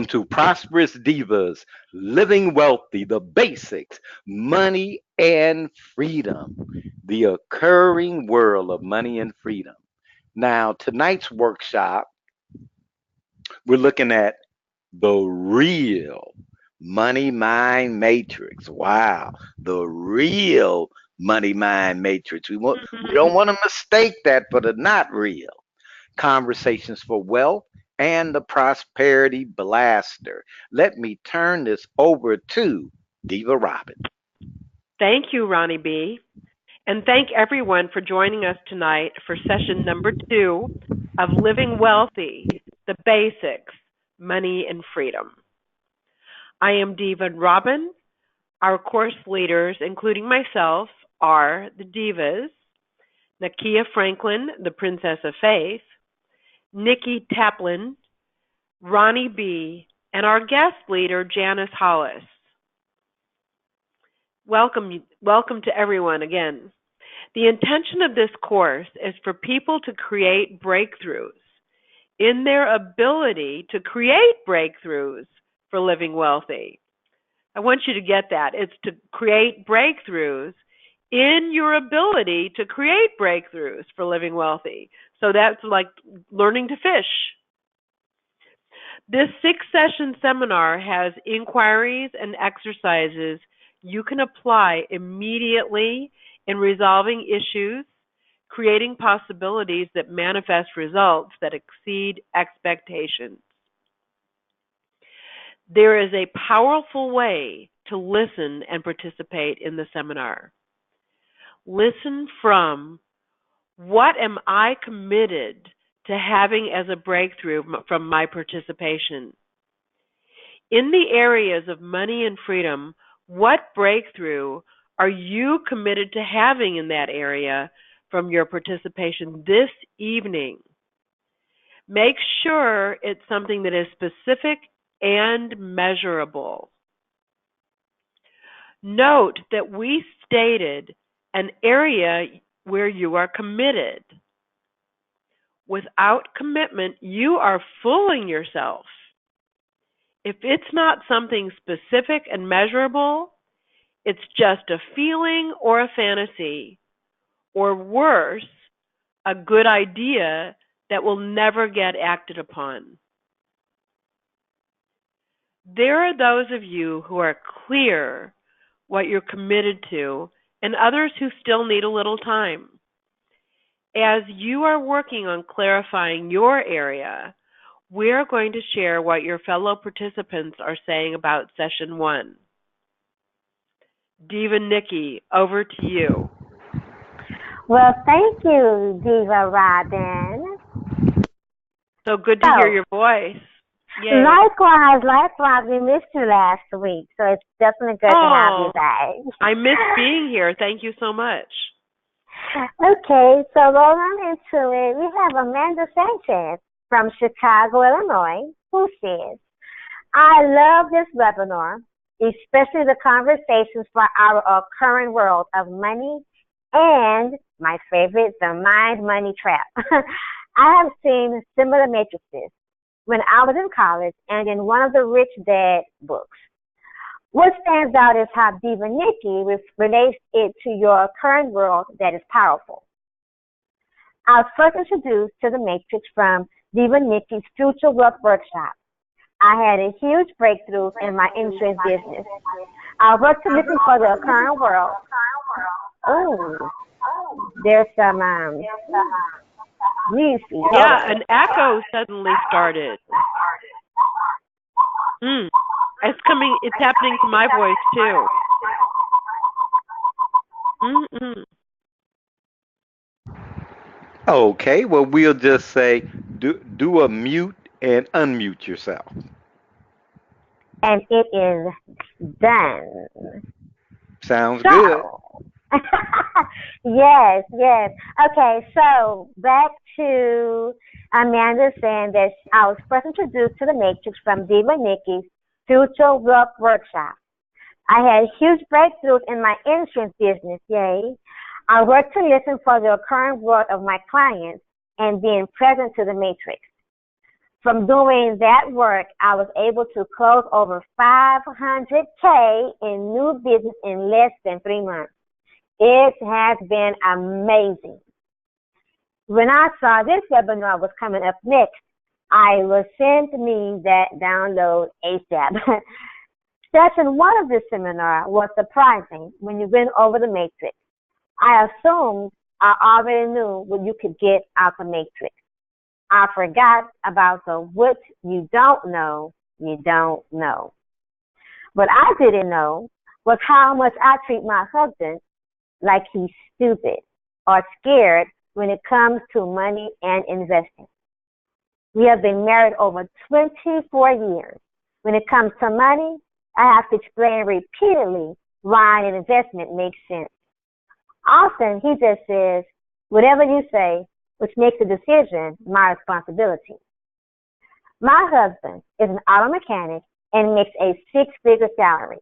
to Prosperous Divas, Living Wealthy, the Basics, Money and Freedom, the occurring world of money and freedom. Now, tonight's workshop, we're looking at the real money mind matrix. Wow, the real money mind matrix. We don't want to mistake that for the not real. Conversations for Wealth and the Prosperity Blaster. Let me turn this over to Diva Robin. Thank you, Ronnie B. And thank everyone for joining us tonight for session number 2 of Living Wealthy, the Basics, Money and Freedom. I am Diva Robin. Our course leaders, including myself, are the Divas, Nakia Franklin, the Princess of Faith, Nikki Taplin, Ronnie B., and our guest leader, Janice Hollis. Welcome to everyone again. The intention of this course is for people to create breakthroughs in their ability to create breakthroughs for living wealthy. I want you to get that. It's to create breakthroughs in your ability to create breakthroughs for living wealthy. So that's like learning to fish. This 6-session seminar has inquiries and exercises you can apply immediately in resolving issues, creating possibilities that manifest results that exceed expectations. There is a powerful way to listen and participate in the seminar. Listen from, what am I committed to having as a breakthrough from my participation? In the areas of money and freedom, what breakthrough are you committed to having in that area from your participation this evening? Make sure it's something that is specific and measurable. Note that we stated an area where you are committed. Without commitment, you are fooling yourself. If it's not something specific and measurable, it's just a feeling or a fantasy, or worse, a good idea that will never get acted upon. There are those of you who are clear what you're committed to, and others who still need a little time. As you are working on clarifying your area, we're going to share what your fellow participants are saying about session 1. Diva Nikki, over to you. Well, thank you, Diva Robin. So good to hear your voice. Yay. Likewise, we missed you last week, so it's definitely good to have you back. I miss being here. Thank you so much. Okay, so rolling into it, we have Amanda Sanchez from Chicago, Illinois, who says, I love this webinar, especially the conversations for our current world of money and, my favorite, the mind-money trap. I have seen similar matrices when I was in college and in one of the Rich Dad books. What stands out is how Diva Nikki relates it to your current world that is powerful. I was first introduced to the matrix from Diva Nikki's Future Wealth Workshop. I had a huge breakthrough in my insurance business. I worked to listen for the current world. Oh, there's some music. Yeah, an echo suddenly started. It's happening to my voice too. Okay, well, we'll just say do a mute and unmute yourself. And it is done. Sounds good. Yes. Okay, so back to Amanda saying that I was first introduced to the matrix from Diva Nikki's Future Wealth Workshop. I had huge breakthroughs in my insurance business, yay. I worked to listen for the current world of my clients and being present to the matrix. From doing that work, I was able to close over 500K in new business in less than 3 months. It has been amazing. When I saw this webinar was coming up next, I was sent me that download ASAP. Session one of this seminar was surprising when you went over the matrix. I assumed I already knew what you could get out the matrix. I forgot about the what you don't know, you don't know. What I didn't know was how much I treat my husband like he's stupid or scared when it comes to money and investing. We have been married over 24 years. When it comes to money, I have to explain repeatedly why an investment makes sense. Often he just says, whatever you say, which makes the decision my responsibility. My husband is an auto mechanic and makes a six-figure salary.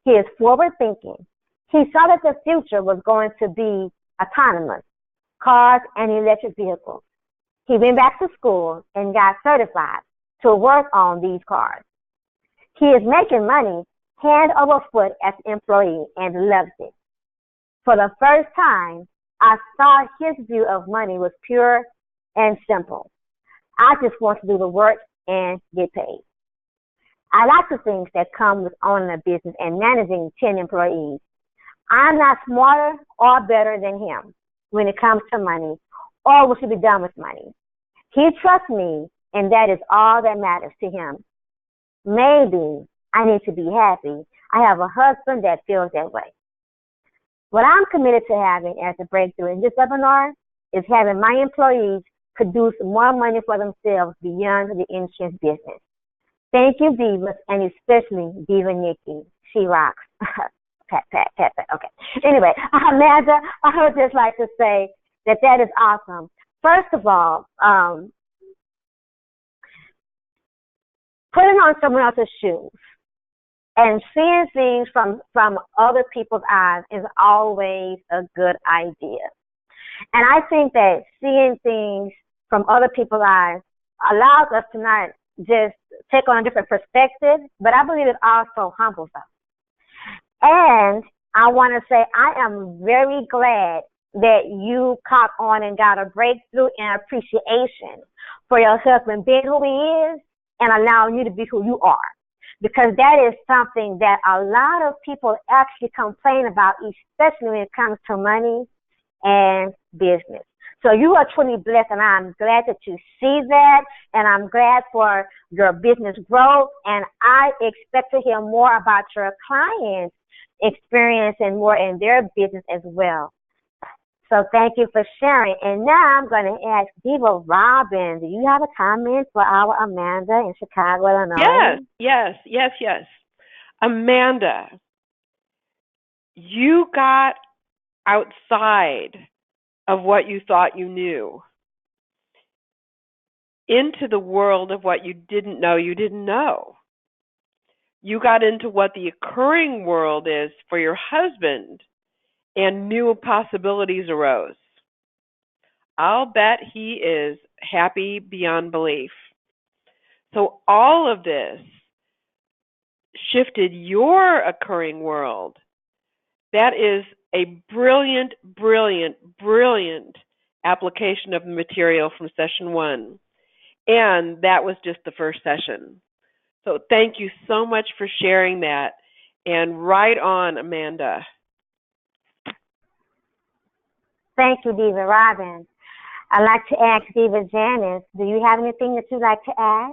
He is forward-thinking. He saw that the future was going to be autonomous, cars and electric vehicles. He went back to school and got certified to work on these cars. He is making money hand over foot as an employee and loves it. For the first time, I saw his view of money was pure and simple. I just want to do the work and get paid. I like the things that come with owning a business and managing 10 employees. I'm not smarter or better than him when it comes to money or what should be done with money. He trusts me, and that is all that matters to him. Maybe I need to be happy I have a husband that feels that way. What I'm committed to having as a breakthrough in this webinar is having my employees produce more money for themselves beyond the insurance business. Thank you, Divas, and especially Diva Nikki. She rocks. Pat. Okay. Anyway, Amanda, I would just like to say that is awesome. First of all, putting on someone else's shoes and seeing things from other people's eyes is always a good idea. And I think that seeing things from other people's eyes allows us to not just take on a different perspective, but I believe it also humbles us. And I want to say I am very glad that you caught on and got a breakthrough and appreciation for your husband being who he is and allowing you to be who you are. Because that is something that a lot of people actually complain about, especially when it comes to money and business. So you are truly blessed, and I'm glad that you see that, and I'm glad for your business growth, and I expect to hear more about your clients' experience and more in their business as well. So thank you for sharing. And now I'm going to ask Diva Robin, do you have a comment for our Amanda in Chicago, Illinois? Yes. Amanda, you got outside of what you thought you knew into the world of what you didn't know you didn't know. You got into what the occurring world is for your husband, and new possibilities arose. I'll bet he is happy beyond belief. So all of this shifted your occurring world. That is a brilliant application of the material from session one. And that was just the first session. So thank you so much for sharing that. And right on, Amanda. Thank you, Diva Robin. I'd like to ask Diva Janice, do you have anything that you'd like to add?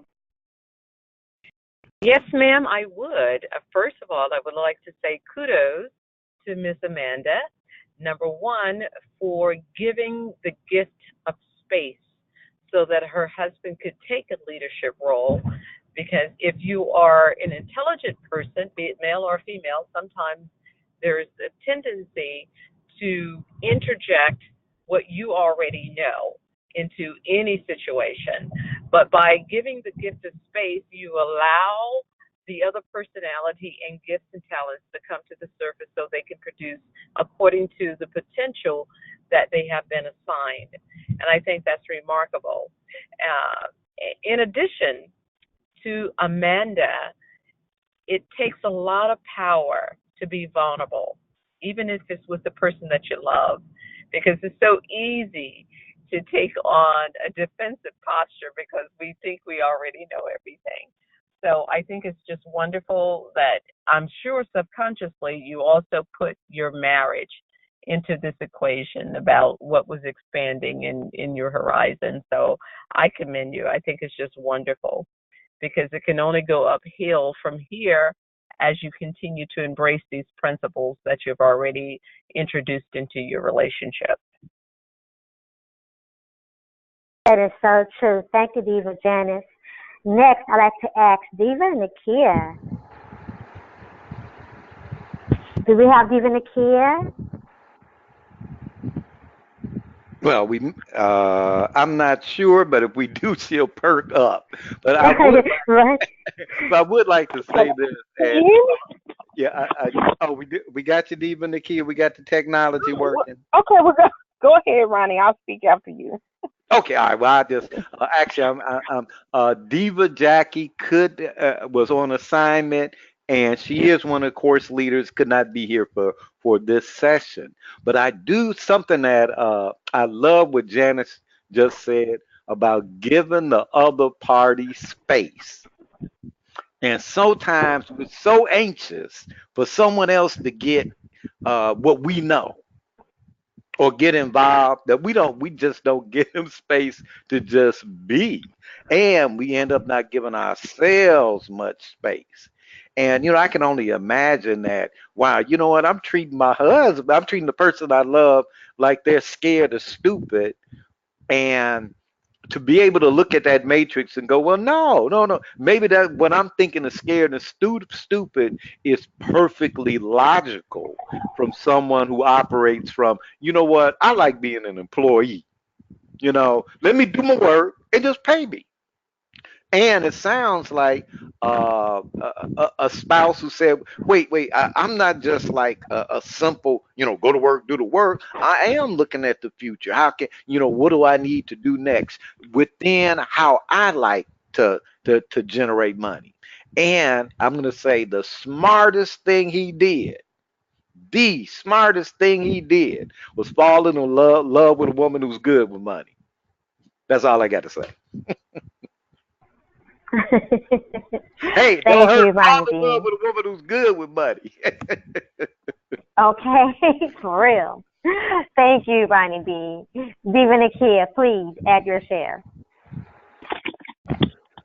Yes, ma'am, I would. First of all, I would like to say kudos to Miss Amanda, number one, for giving the gift of space so that her husband could take a leadership role. Because if you are an intelligent person, be it male or female, sometimes there's a tendency to interject what you already know into any situation. But by giving the gift of space, you allow the other personality and gifts and talents to come to the surface so they can produce according to the potential that they have been assigned. And I think that's remarkable. In addition to Amanda, it takes a lot of power to be vulnerable, even if it's with the person that you love, because it's so easy to take on a defensive posture because we think we already know everything. So I think it's just wonderful that I'm sure subconsciously you also put your marriage into this equation about what was expanding in your horizon. So I commend you. I think it's just wonderful because it can only go uphill from here as you continue to embrace these principles that you've already introduced into your relationship. That is so true. Thank you, Diva Janice. Next, I'd like to ask Diva Nakia. Do we have Diva Nakia? Well, I'm not sure, but if we do, she'll perk up. But I would, Right? I would like to say this, Can and you yeah, oh, we got you, Diva Nakia. We got the technology hear me? working. Okay, well, go ahead, Ronnie. I'll speak after you. Okay, all right. Well, I just actually, Diva Jackie was on assignment, and she is one of the course leaders. Could not be here for this session, but I do something that I love what Janice just said about giving the other party space. And sometimes we're so anxious for someone else to get what we know or get involved that we just don't give them space to just be, and we end up not giving ourselves much space. And I can only imagine that, wow, you know what, I'm treating the person I love like they're scared or stupid. And to be able to look at that matrix and go, well, no, no, no. Maybe that what I'm thinking is scared and stupid is perfectly logical from someone who operates from, you know what, I like being an employee. Let me do my work and just pay me. And it sounds like a spouse who said, wait, I'm not just like a simple, go to work, do the work. I am looking at the future. How can, what do I need to do next within how I like to generate money? And I'm going to say the smartest thing he did was fall in love with a woman who's good with money. That's all I got to say. Hey, don't Thank hurt. you, Fall Ronnie in love B. with a woman who's good with money. Okay, for real. Thank you, Ronnie B. Diva Nakia, please add your share.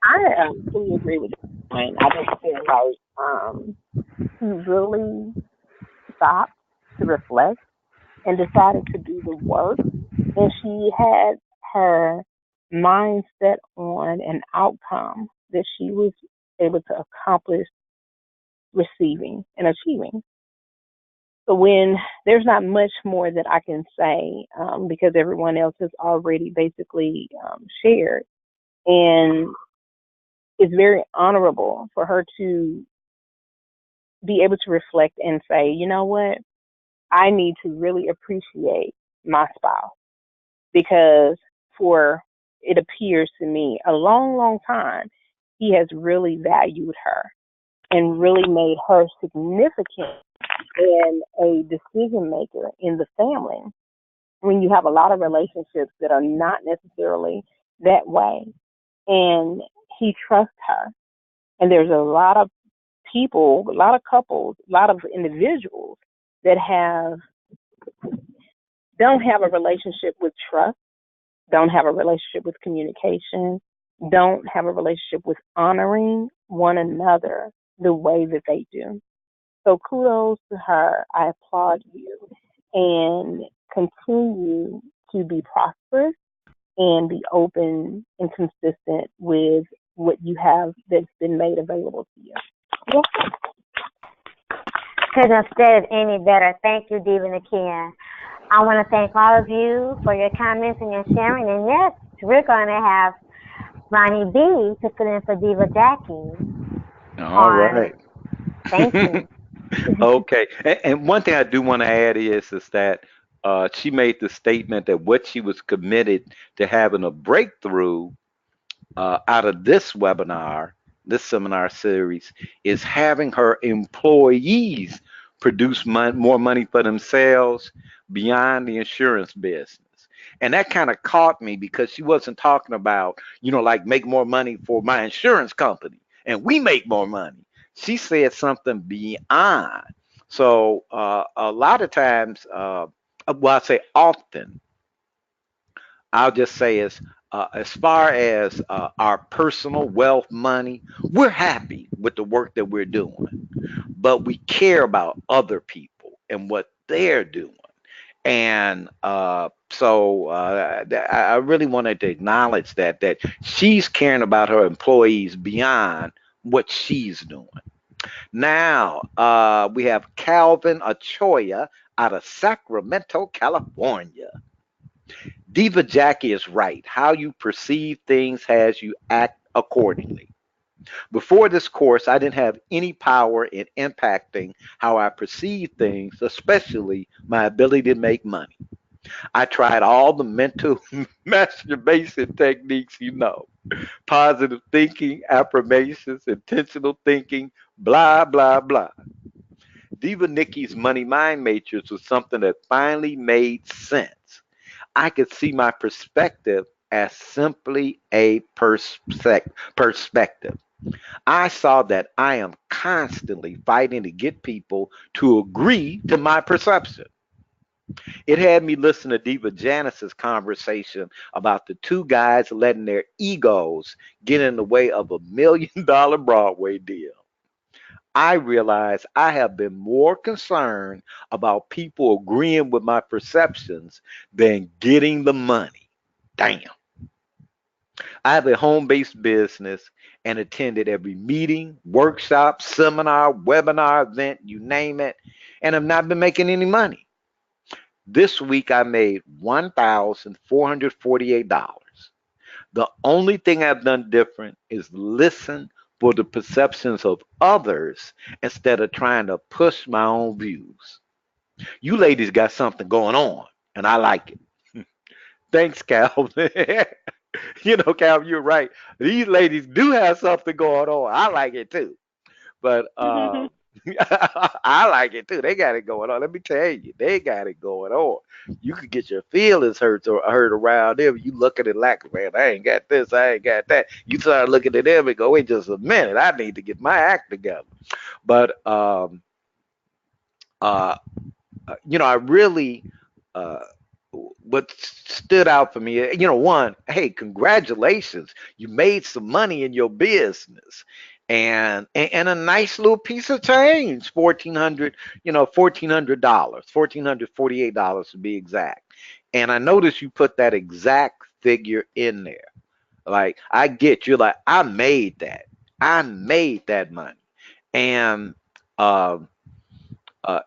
I fully agree with you. And I just feel like she really stopped to reflect and decided to do the work. And she had her mind set on an outcome that she was able to accomplish receiving and achieving. So when there's not much more that I can say because everyone else has already basically shared, and it's very honorable for her to be able to reflect and say, you know what, I need to really appreciate my spouse because for it appears to me a long, long time he has really valued her and really made her significant and a decision maker in the family when you have a lot of relationships that are not necessarily that way. And he trusts her. And there's a lot of people, a lot of couples, a lot of individuals that don't have a relationship with trust, don't have a relationship with communication, don't have a relationship with honoring one another the way that they do. So kudos to her. I applaud you and continue to be prosperous and be open and consistent with what you have that's been made available to you. Yeah. Couldn't have said it any better. Thank you, Diva Nakia. I want to thank all of you for your comments and your sharing. And yes, we're going to have Ronnie B to fill in for Diva Jackie All on. right. Thank you. Okay. And one thing I do want to add is that she made the statement that what she was committed to having a breakthrough out of this webinar, this seminar series, is having her employees produce more money for themselves beyond the insurance business. And that kind of caught me because she wasn't talking about, like make more money for my insurance company and we make more money. She said something beyond. So a lot of times, well, I say often, I'll just say is as far as our personal wealth, money, we're happy with the work that we're doing, but we care about other people and what they're doing. And I really wanted to acknowledge that she's caring about her employees beyond what she's doing. Now we have Calvin Achoya out of Sacramento, California. Diva Jackie is right. How you perceive things has you act accordingly. Before this course, I didn't have any power in impacting how I perceive things, especially my ability to make money. I tried all the mental masturbation techniques, positive thinking, affirmations, intentional thinking, blah, blah, blah. Diva Nikki's money mind matrix was something that finally made sense. I could see my perspective as simply a perspective. I saw that I am constantly fighting to get people to agree to my perception. It had me listen to Diva Janice's conversation about the two guys letting their egos get in the way of $1 million Broadway deal. I realized I have been more concerned about people agreeing with my perceptions than getting the money. Damn. I have a home based business and attended every meeting, workshop, seminar, webinar, event, you name it, and have not been making any money. This week I made $1,448. The only thing I've done different is listen for the perceptions of others instead of trying to push my own views. You ladies got something going on, and I like it. Thanks, Calvin. Calvin, you're right. These ladies do have something going on. I like it too. But I like it too. They got it going on. Let me tell you, they got it going on. You could get your feelings hurt around them. You look at it like, man, I ain't got this, I ain't got that. You start looking at them and go, wait just a minute, I need to get my act together. But uh, I really uh, what stood out for me, one, hey, congratulations, you made some money in your business, and a nice little piece of change, $1,400, $1,448 to be exact. And I noticed you put that exact figure in there. Like I get you're like I made that money, and um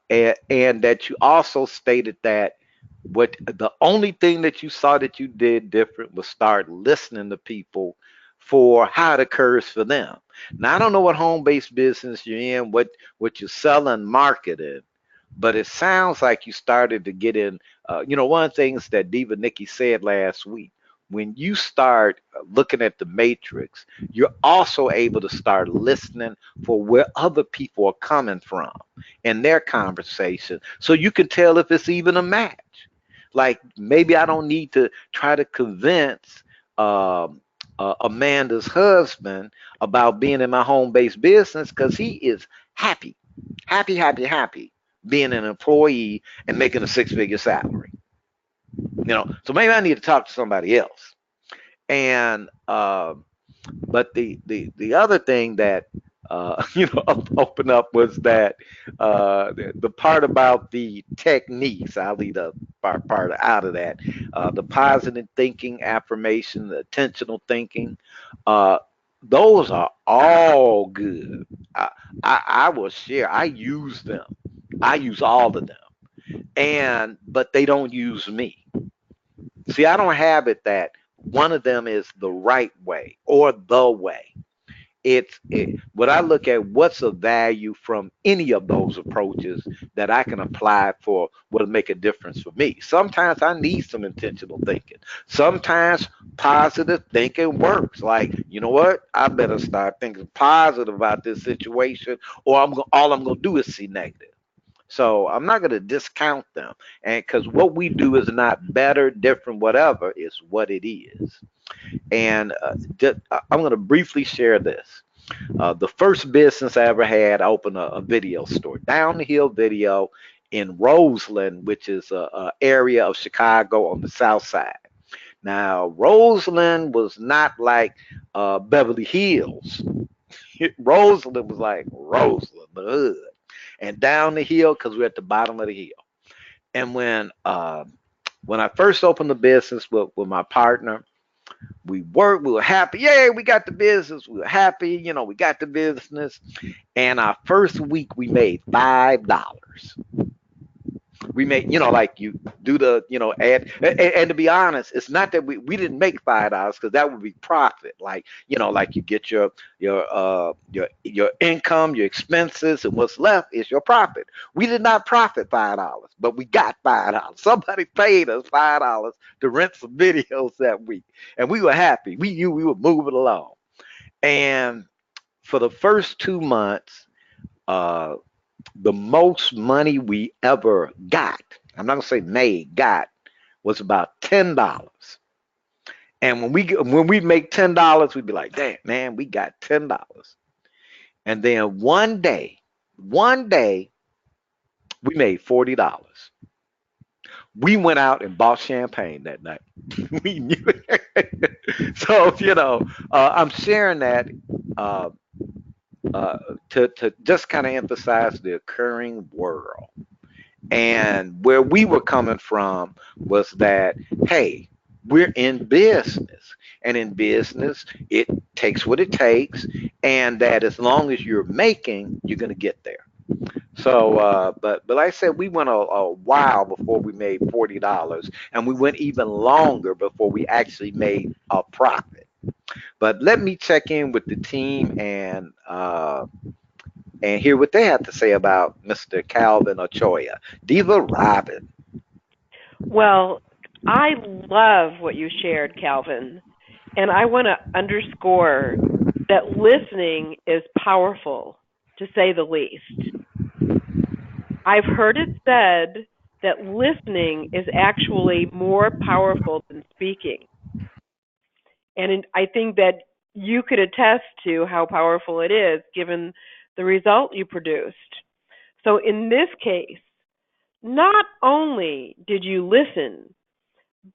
and that you also stated that what the only thing that you saw that you did different was start listening to people for how it occurs for them. Now I don't know what home-based business you're in, what you're selling, marketing, but it sounds like you started to get in. One of the things that Diva Nikki said last week, when you start looking at the matrix, you're also able to start listening for where other people are coming from in their conversation, so you can tell if it's even a match. Like maybe I don't need to try to convince um, Amanda's husband about being in my home-based business because he is happy, happy, happy, happy being an employee and making a six-figure salary. So maybe I need to talk to somebody else. And but the other thing that opened up was that the part about the techniques. I'll leave the part out of that. The positive thinking, affirmation, the intentional thinking. Uh, those are all good. I, I will share. I use them. I use all of them, and but they don't use me. See, I don't have it that one of them is the right way or the way. What I look at, what's of value from any of those approaches that I can apply for will make a difference for me. Sometimes I need some intentional thinking. Sometimes positive thinking works. Like, you know what? I better start thinking positive about this situation, or all I'm gonna do is see negative. So I'm not gonna discount them, and because what we do is not better, different, whatever. It's what it is. And I'm gonna briefly share this. The first business I ever had, I opened a video store, down the hill video in Roseland, which is a area of Chicago on the south side. Now, Roseland was not like Beverly Hills. Roseland was like Roseland, the hood, and down the hill because we're at the bottom of the hill. And when I first opened the business with my partner, we worked, we were happy. Yay, we got the business. We were happy, we got the business. And our first week, we made $5. We made, like you do the, ad. And to be honest, it's not that we didn't make $5 because that would be profit. Like you get your income, your expenses, and what's left is your profit. We did not profit $5, but we got $5. Somebody paid us $5 to rent some videos that week, and we were happy. We knew we were moving along. And for the first 2 months, uh, the most money we ever got, I'm not gonna say made, got, was about $10. And when we make $10, we'd be like, damn man, we got $10. And then one day we made $40. We went out and bought champagne that night. We knew it. So, I'm sharing that uh, uh, to just kind of emphasize the occurring world. And where we were coming from was that, hey, we're in business. And in business, it takes what it takes. And that as long as you're making, you're going to get there. So, but like I said, we went a while before we made $40, and we went even longer before we actually made a profit. But let me check in with the team and hear what they have to say about Mr. Calvin Ochoa. Diva Robin. Well, I love what you shared, Calvin. And I want to underscore that listening is powerful, to say the least. I've heard it said that listening is actually more powerful than speaking. And I think that you could attest to how powerful it is given the result you produced. So in this case, not only did you listen,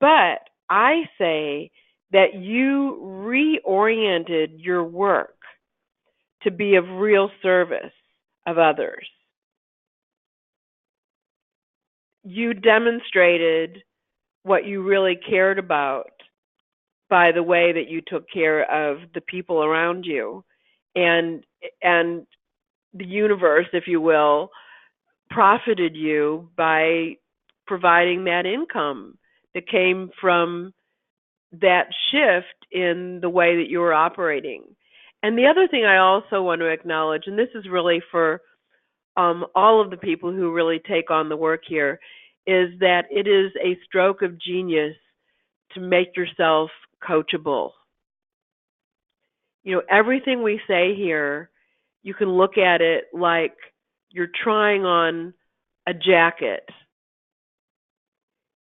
but I say that you reoriented your work to be of real service of others. You demonstrated what you really cared about by the way that you took care of the people around you, and and the universe, if you will, profited you by providing that income that came from that shift in the way that you were operating. And the other thing I also want to acknowledge, and this is really for all of the people who really take on the work here, is that it is a stroke of genius to make yourself coachable. Everything we say here, you can look at it like you're trying on a jacket.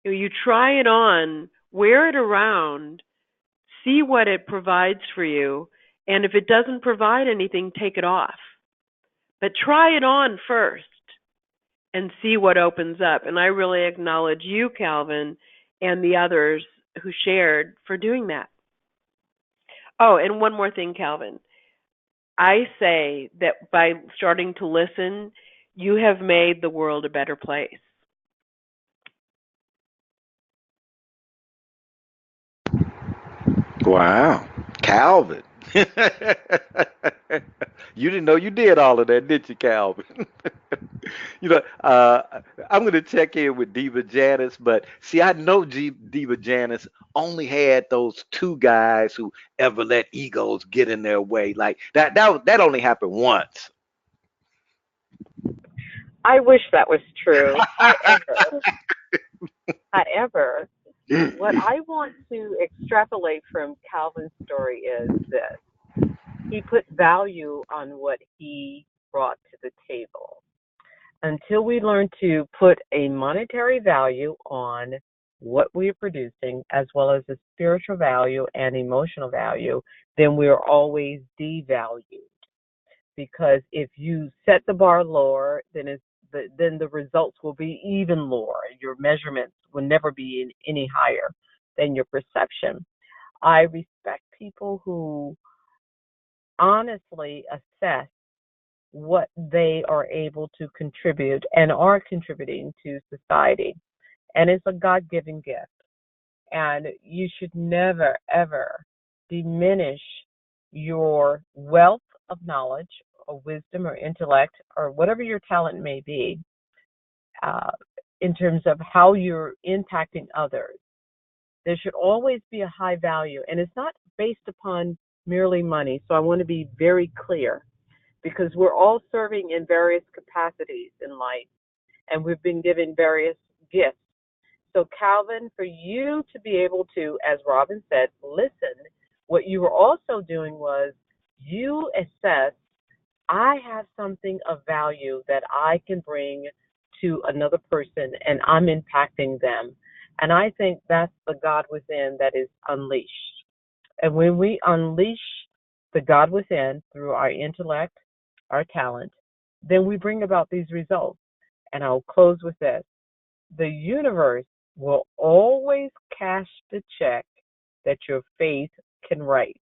You try it on, wear it around, see what it provides for you, and if it doesn't provide anything, take it off. But try it on first and see what opens up. And I really acknowledge you, Calvin, and the others who shared for doing that. Oh, and one more thing, Calvin. I say that by starting to listen, you have made the world a better place. Wow. Calvin. You didn't know you did all of that, did you, Calvin? you know, uh, I'm going to check in with Diva Janice, but see, I know Diva Janice only had those two guys who ever let egos get in their way. Like that only happened once. I wish that was true. However, What I want to extrapolate from Calvin's story is this: he put value on what he brought to the table. Until we learn to put a monetary value on what we're producing, as well as a spiritual value and emotional value, then we're always devalued. Because if you set the bar lower, then the results will be even lower. Your measurements will never be any higher than your perception. I respect people who honestly assess what they are able to contribute and are contributing to society. And it's a God given gift. And you should never, ever diminish your wealth of knowledge or wisdom or intellect or whatever your talent may be, uh, in terms of how you're impacting others. There should always be a high value, and it's not based upon merely money. So I want to be very clear, because we're all serving in various capacities in life, and we've been given various gifts. So, Calvin, for you to be able to, as Robin said, listen, what you were also doing was you assess, I have something of value that I can bring to another person, and I'm impacting them. And I think that's the God within that is unleashed. And when we unleash the God within through our intellect, our talent, then we bring about these results. And I'll close with this: the universe will always cash the check that your faith can write.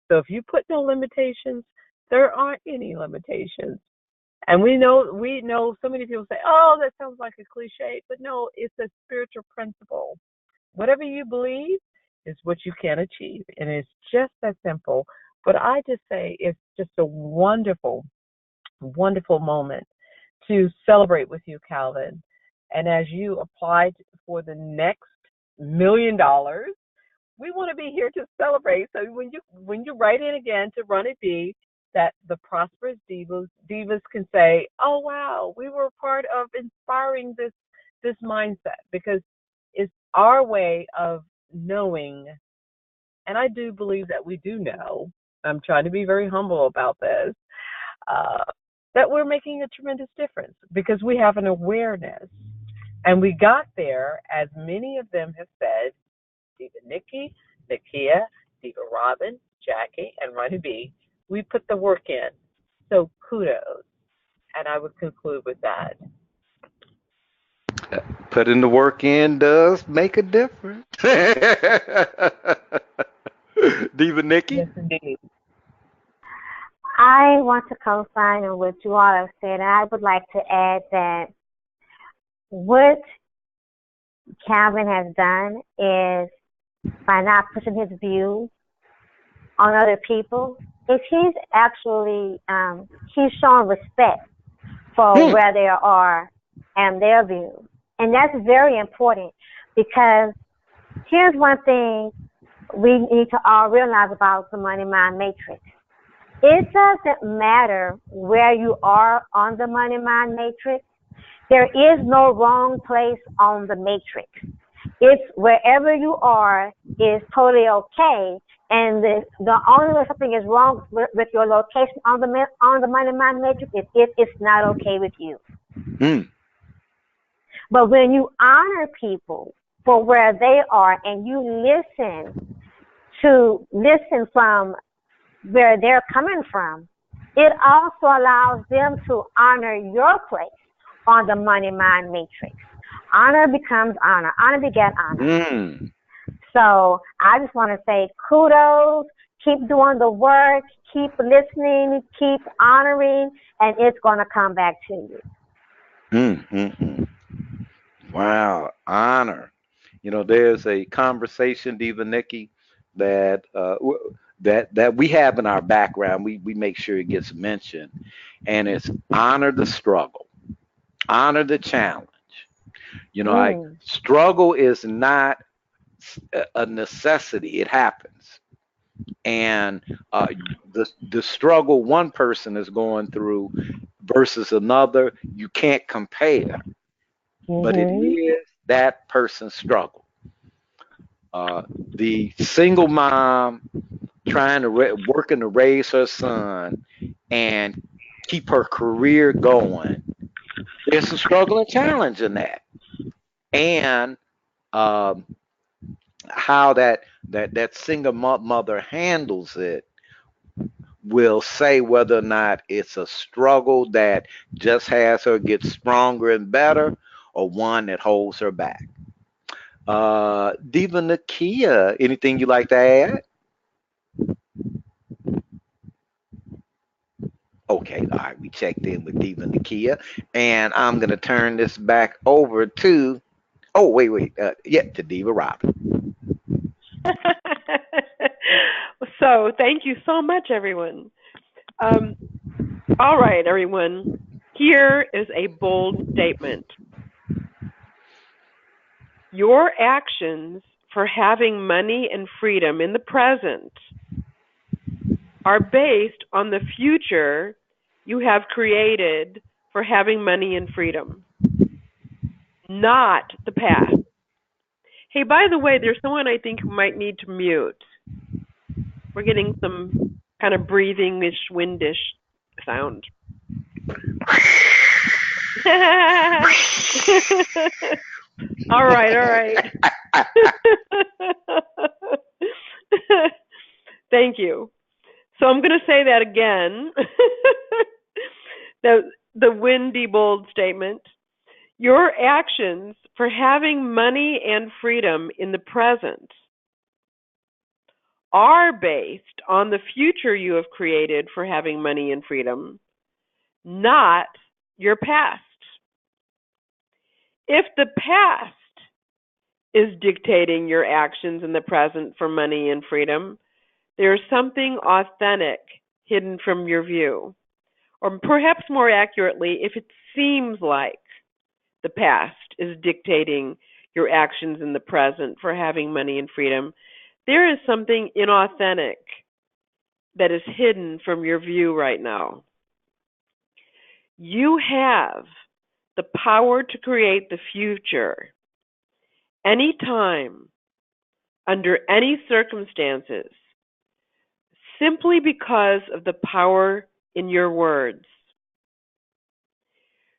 So if you put no limitations, there aren't any limitations. And we know so many people say, "Oh, that sounds like a cliche," but no, it's a spiritual principle. Whatever you believe is what you can achieve, and it's just that simple. But I just say it's just a wonderful, wonderful moment to celebrate with you, Calvin. And as you apply for the next $1 million, we want to be here to celebrate. So when you write in again to Run It Be, that the prosperous divas can say, "Oh wow, we were part of inspiring this mindset," because it's our way of knowing, and I do believe that we do know. I'm trying to be very humble about this. Uh, that we're making a tremendous difference because we have an awareness. And we got there, as many of them have said, Diva Nikki, Nakia, Diva Robin, Jackie, and Ronnie B. We put the work in. So kudos. And I would conclude with that. Putting the work in does make a difference. Diva Nikki? Yes, indeed. I want to co-sign on what you all have said, and I would like to add that what Calvin has done is, by not pushing his views on other people, is he's actually he's showing respect for Hmm. where they are and their views, and that's very important because here's one thing we need to all realize about the money mind matrix. It doesn't matter where you are on the money mind matrix. There is no wrong place on the matrix. It's wherever you are is totally okay. And the only way something is wrong with your location on the money mind matrix is if it's not okay with you. Hmm. But when you honor people for where they are and you listen from where they're coming from, it also allows them to honor your place on the money mind matrix. Honor becomes honor. Honor begat honor. Hmm. So I just want to say kudos. Keep doing the work. Keep listening. Keep honoring, and it's going to come back to you. Hmm. Hmm. Hmm. Wow. Honor. There's a conversation, Diva Nikki, that that we have in our background. We make sure it gets mentioned, and it's honor the struggle, honor the challenge. I Mm. struggle is not a necessity; it happens, and uh, the struggle one person is going through versus another, you can't compare, but it Mhm. is that person's struggle. uh, the single mom trying to working to raise her son and keep her career going. There's some struggle and challenge in that, and um, how that single mother handles it will say whether or not it's a struggle that just has her get stronger and better, or one that holds her back. Diva Nakia, anything you like to add? Okay, all right, we checked in with Diva Nakia, and I'm gonna turn this back over to. Oh, wait, yeah, to Diva Robin. So, thank you so much, everyone. Um, all right, everyone. Here is a bold statement. Your actions for having money and freedom in the present are based on the future you have created for having money and freedom, not the past. Hey, by the way, there's someone I think who might need to mute. We're getting some kind of breathing-ish, windish sound. All right, all right. Thank you. So I'm going to say that again. the the windy bold statement. Your actions for having money and freedom in the present are based on the future you have created for having money and freedom, not your past. If the past is dictating your actions in the present for money and freedom, there's something authentic hidden from your view. Or perhaps more accurately, if it seems like the past is dictating your actions in the present for having money and freedom, there is something inauthentic that is hidden from your view right now. You have the power to create the future anytime, under any circumstances, simply because of the power in your words.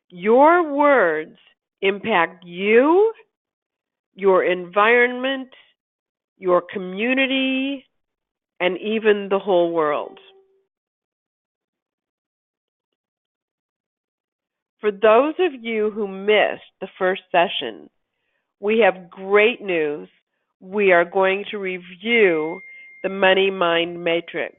Your words impact you, your environment, your community, and even the whole world. For those of you who missed the first session, we have great news. We are going to review the money mind matrix.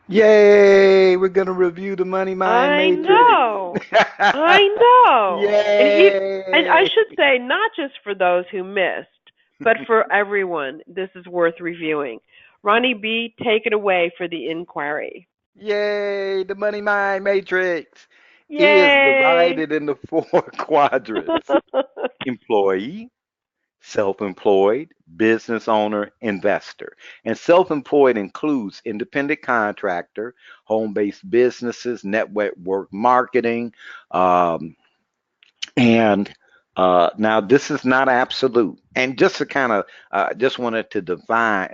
Yay! We're gonna review the Money Mind I Matrix. know. I know. And I Yay! should say not just for those who missed, but for everyone. This is worth reviewing. Ronnie B, take it away for the inquiry. Yay! The Money Mind Matrix is Yay. divided into four quadrants: employee, self-employed, business owner, investor. And self-employed includes independent contractor, home-based businesses, network marketing, um, and now this is not absolute. And just to kind of, just wanted to define,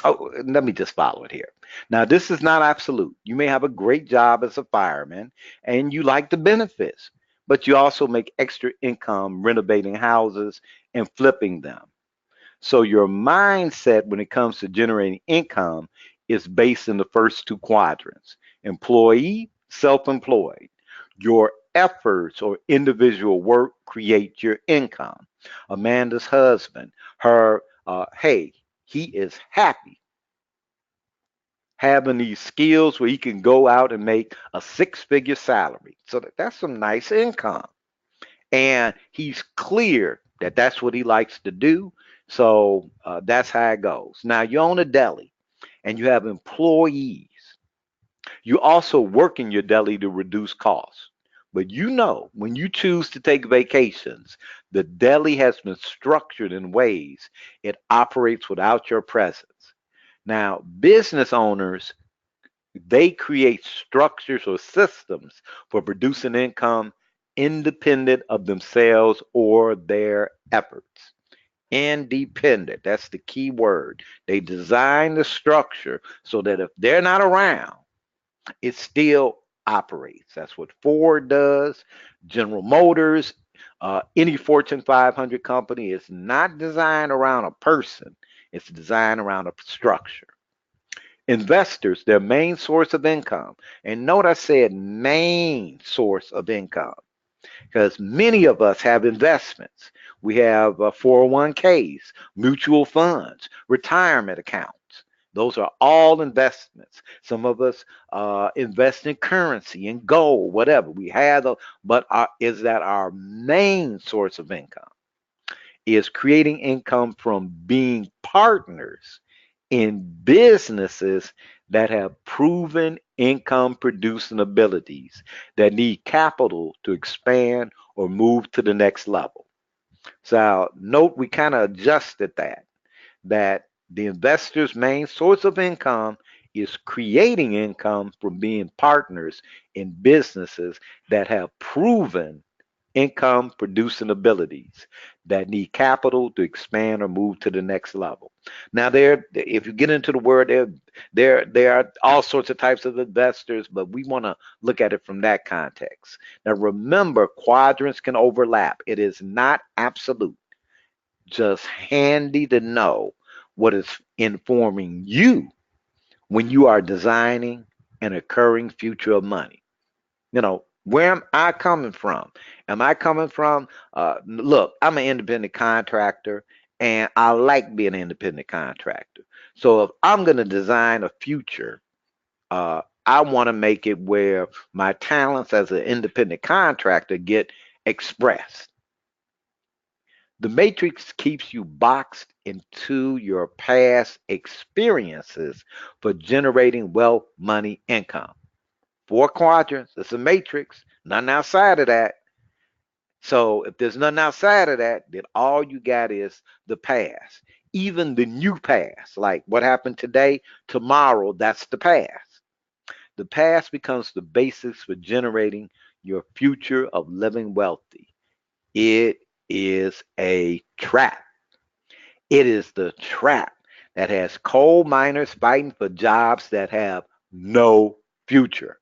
oh, let me just follow it here. Now, this is not absolute. You may have a great job as a fireman and you like the benefits, but you also make extra income renovating houses and flipping them. So your mindset when it comes to generating income is based in the first two quadrants: employee, self employed. Your efforts or individual work create your income. Amanda's husband, hey, he is happy having these skills where he can go out and make a six-figure salary. So that's some nice income. And he's clear that that's what he likes to do. So that's how it goes. Now you own a deli and you have employees. You also work in your deli to reduce costs. But you know, when you choose to take vacations, the deli has been structured in ways it operates without your presence. Now, business owners, they create structures or systems for producing income independent of themselves or their efforts. Independent. That's the key word. They design the structure so that if they're not around, it still operates. That's what Ford does, General Motors, any Fortune 500 company is not designed around a person, it's designed around a structure. Investors, their main source of income, and note I said main source of income because many of us have investments. We have 401ks, mutual funds, retirement accounts. Those are all investments. Some of us invest in currency, in gold, whatever. We have, but is that our main source of income? Is creating income from being partners in businesses that have proven income producing abilities that need capital to expand or move to the next level. So note we kind of adjusted that the investor's main source of income is creating income from being partners in businesses that have proven income producing abilities that need capital to expand or move to the next level. Now, if you get into the word, there are all sorts of types of investors, but we want to look at it from that context. Now, remember, quadrants can overlap. It is not absolute, just handy to know what is informing you when you are designing an occurring future of money. Where am I coming from? Am I coming from, look, I'm an independent contractor and I like being an independent contractor. So if I'm going to design a future, I want to make it where my talents as an independent contractor get expressed. The matrix keeps you boxed into your past experiences for generating wealth, money, income. Four quadrants, it's a matrix, nothing outside of that. So if there's nothing outside of that, then all you got is the past. Even the new past, like what happened today, tomorrow, that's the past. The past becomes the basis for generating your future of living wealthy. It is a trap. It is the trap that has coal miners fighting for jobs that have no future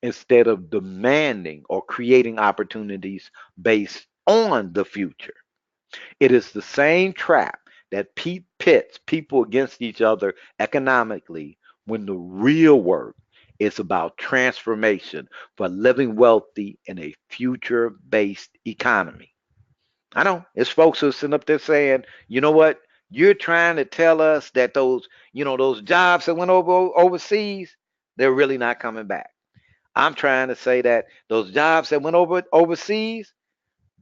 instead of demanding or creating opportunities based on the future. It is the same trap that pits people against each other economically when the real work is about transformation for living wealthy in a future based economy. I know it's folks who are sitting up there saying, you know what? You're trying to tell us that those jobs that went overseas, they're really not coming back. I'm trying to say that those jobs that went overseas,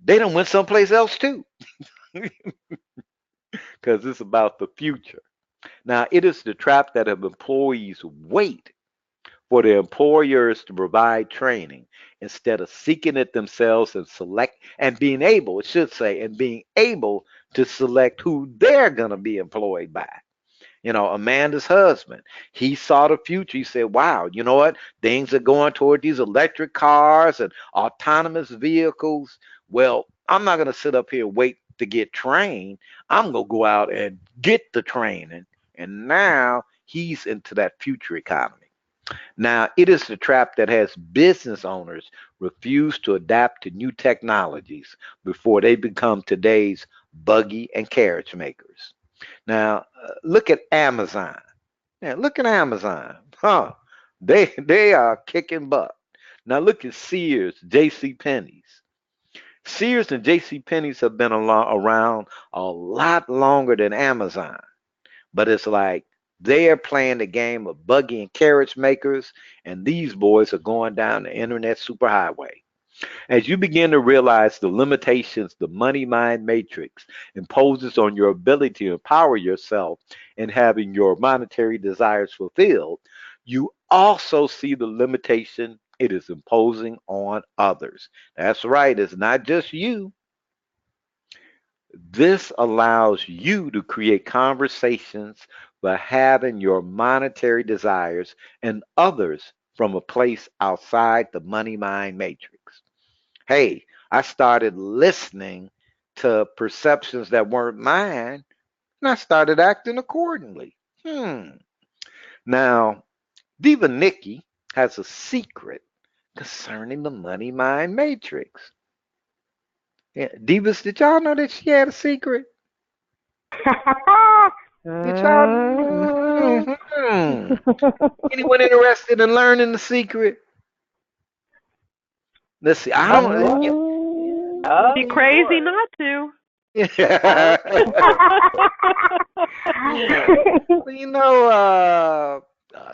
they don't went someplace else too, because it's about the future. Now, it is the trap that of employees wait for their employers to provide training instead of seeking it themselves and select and being able, it should say, and being able to select who they're going to be employed by. Amanda's husband, he saw the future. He said, wow, you know what? Things are going toward these electric cars and autonomous vehicles. Well, I'm not going to sit up here and wait to get trained. I'm going to go out and get the training. And now he's into that future economy. Now, it is the trap that has business owners refuse to adapt to new technologies before they become today's buggy and carriage makers. Now, look at Amazon. Yeah, look at Amazon. Huh. They are kicking butt. Now look at Sears, J.C. Penney's. Sears and J.C. Penney's have been around a lot longer than Amazon. But it's like they're playing the game of buggy and carriage makers, and these boys are going down the internet superhighway. As you begin to realize the limitations the money mind matrix imposes on your ability to empower yourself and having your monetary desires fulfilled, you also see the limitation it is imposing on others. That's right, it's not just you. This allows you to create conversations by having your monetary desires and others from a place outside the money mind matrix. Hey, I started listening to perceptions that weren't mine, and I started acting accordingly. Now, Diva Nikki has a secret concerning the money mind matrix. Yeah, Divas, did y'all know that she had a secret? Did y'all? Mm. Anyone interested in learning the secret? Let's see. I Of don't. course. Mm. It'd Of be Mm. crazy course. not to. Of Yeah. Well,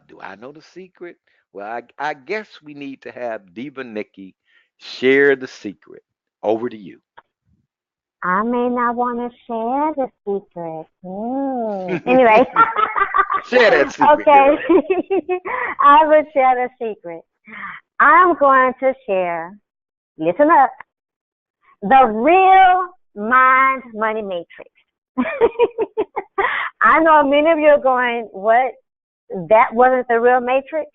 do I know the secret? Well, I guess we need to have Diva Nikki share the secret. Over to you. I may not want to share the secret. Anyway, Share that secret, okay, girl. I will share the secret. I'm going to share, listen up, the real mind money matrix. I know many of you are going, what? That wasn't the real matrix?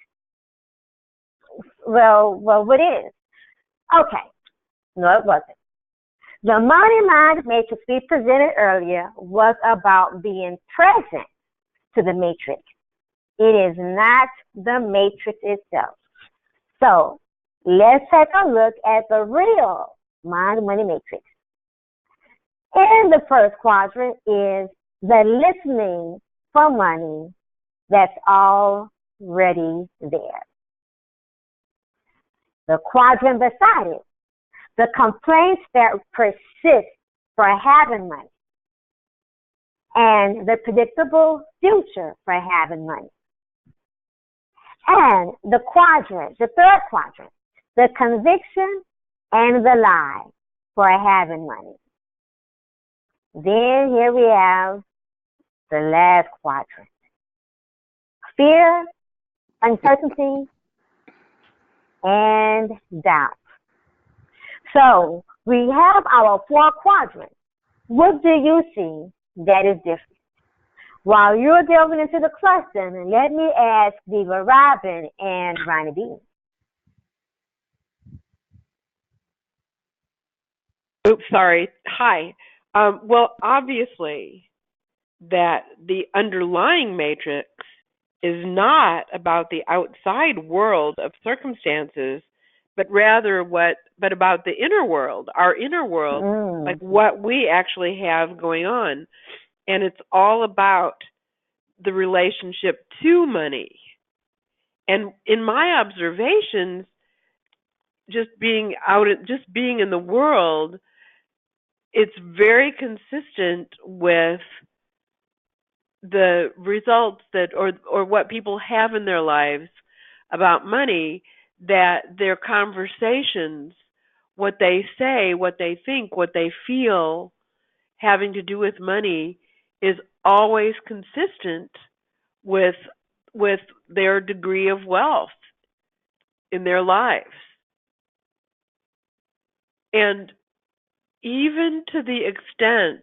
Well, what is? Okay, no, it wasn't. The money mind matrix we presented earlier was about being present to the matrix. It is not the matrix itself. So let's take a look at the real mind money matrix. In the first quadrant is the listening for money that's already there. The quadrant beside it, the complaints that persist for having money and the predictable future for having money. And the quadrant, the third quadrant, the conviction and the lie for having money. Then here we have the last quadrant, fear, uncertainty, and doubt. So we have our four quadrants. What do you see that is different? While you're delving into the question, let me ask Diva Robin and Ronnie B. Oops, sorry. Hi. Well, obviously, that the underlying matrix is not about the outside world of circumstances, but rather but about the inner world, our inner world, like Mm. what we actually have going on. And it's all about the relationship to money. And in my observations, just being in the world, it's very consistent with the results that or what people have in their lives about money, that their conversations, what they say, what they think, what they feel having to do with money is always consistent with with their degree of wealth in their lives. And even to the extent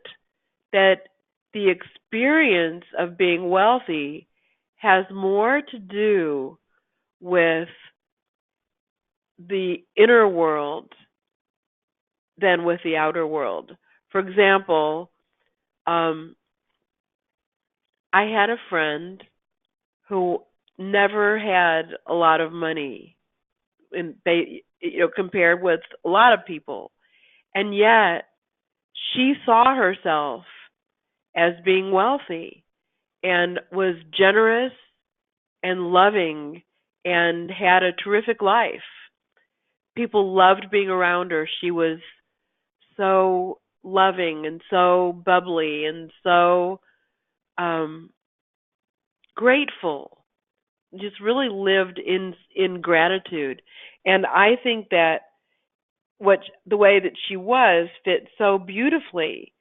that the experience of being wealthy has more to do with the inner world than with the outer world. For example, um, I had a friend who never had a lot of money, and compared with a lot of people, and yet she saw herself as being wealthy and was generous and loving and had a terrific life. People loved being around her. She was so loving and so bubbly and so um, grateful. Just really lived in gratitude, and I think that what the way that she was fit so beautifully,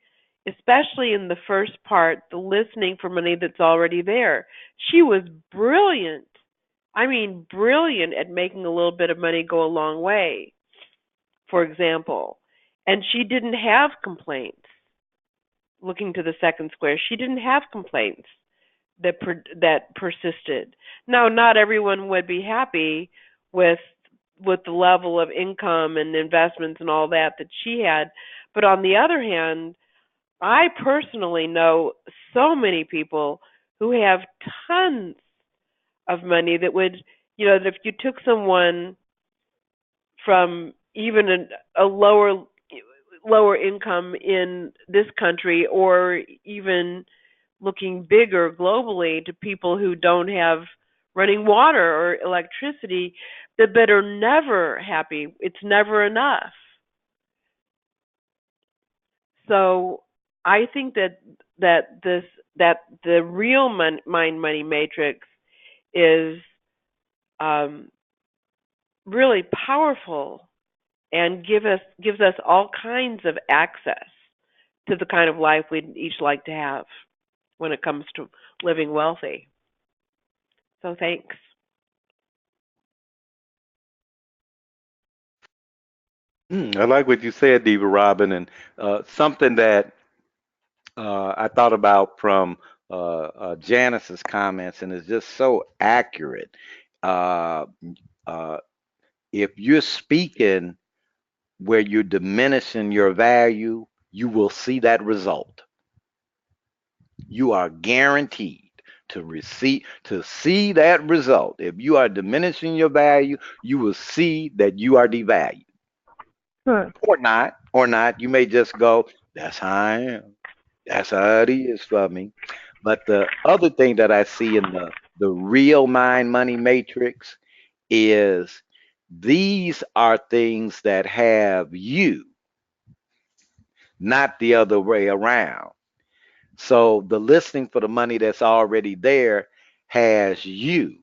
especially in the first part, the listening for money that's already there. She was brilliant. I mean, brilliant at making a little bit of money go a long way, for example. And she didn't have complaints. Looking to the second square, she didn't have complaints that persisted. Now, not everyone would be happy with the level of income and investments and all that she had, But on the other hand, I personally know so many people who have tons of money that would, that if you took someone from even a lower income in this country, or even looking bigger globally to people who don't have running water or electricity, that are never happy. It's never enough. So I think that the real mind money matrix is um, really powerful, and gives us all kinds of access to the kind of life we'd each like to have when it comes to living wealthy. So thanks. I like what you said, Diva Robin, and something that I thought about from Janice's comments, and it's just so accurate. Uh, uh, if you're speaking where you're diminishing your value, you will see that result. You are guaranteed to see that result. If you are diminishing your value, you will see that you are devalued. Hmm. Or not. You may just go, that's how I am. That's how it is for me. But the other thing that I see in the real mind money matrix is these are things that have you, not the other way around. So the listening for the money that's already there has you.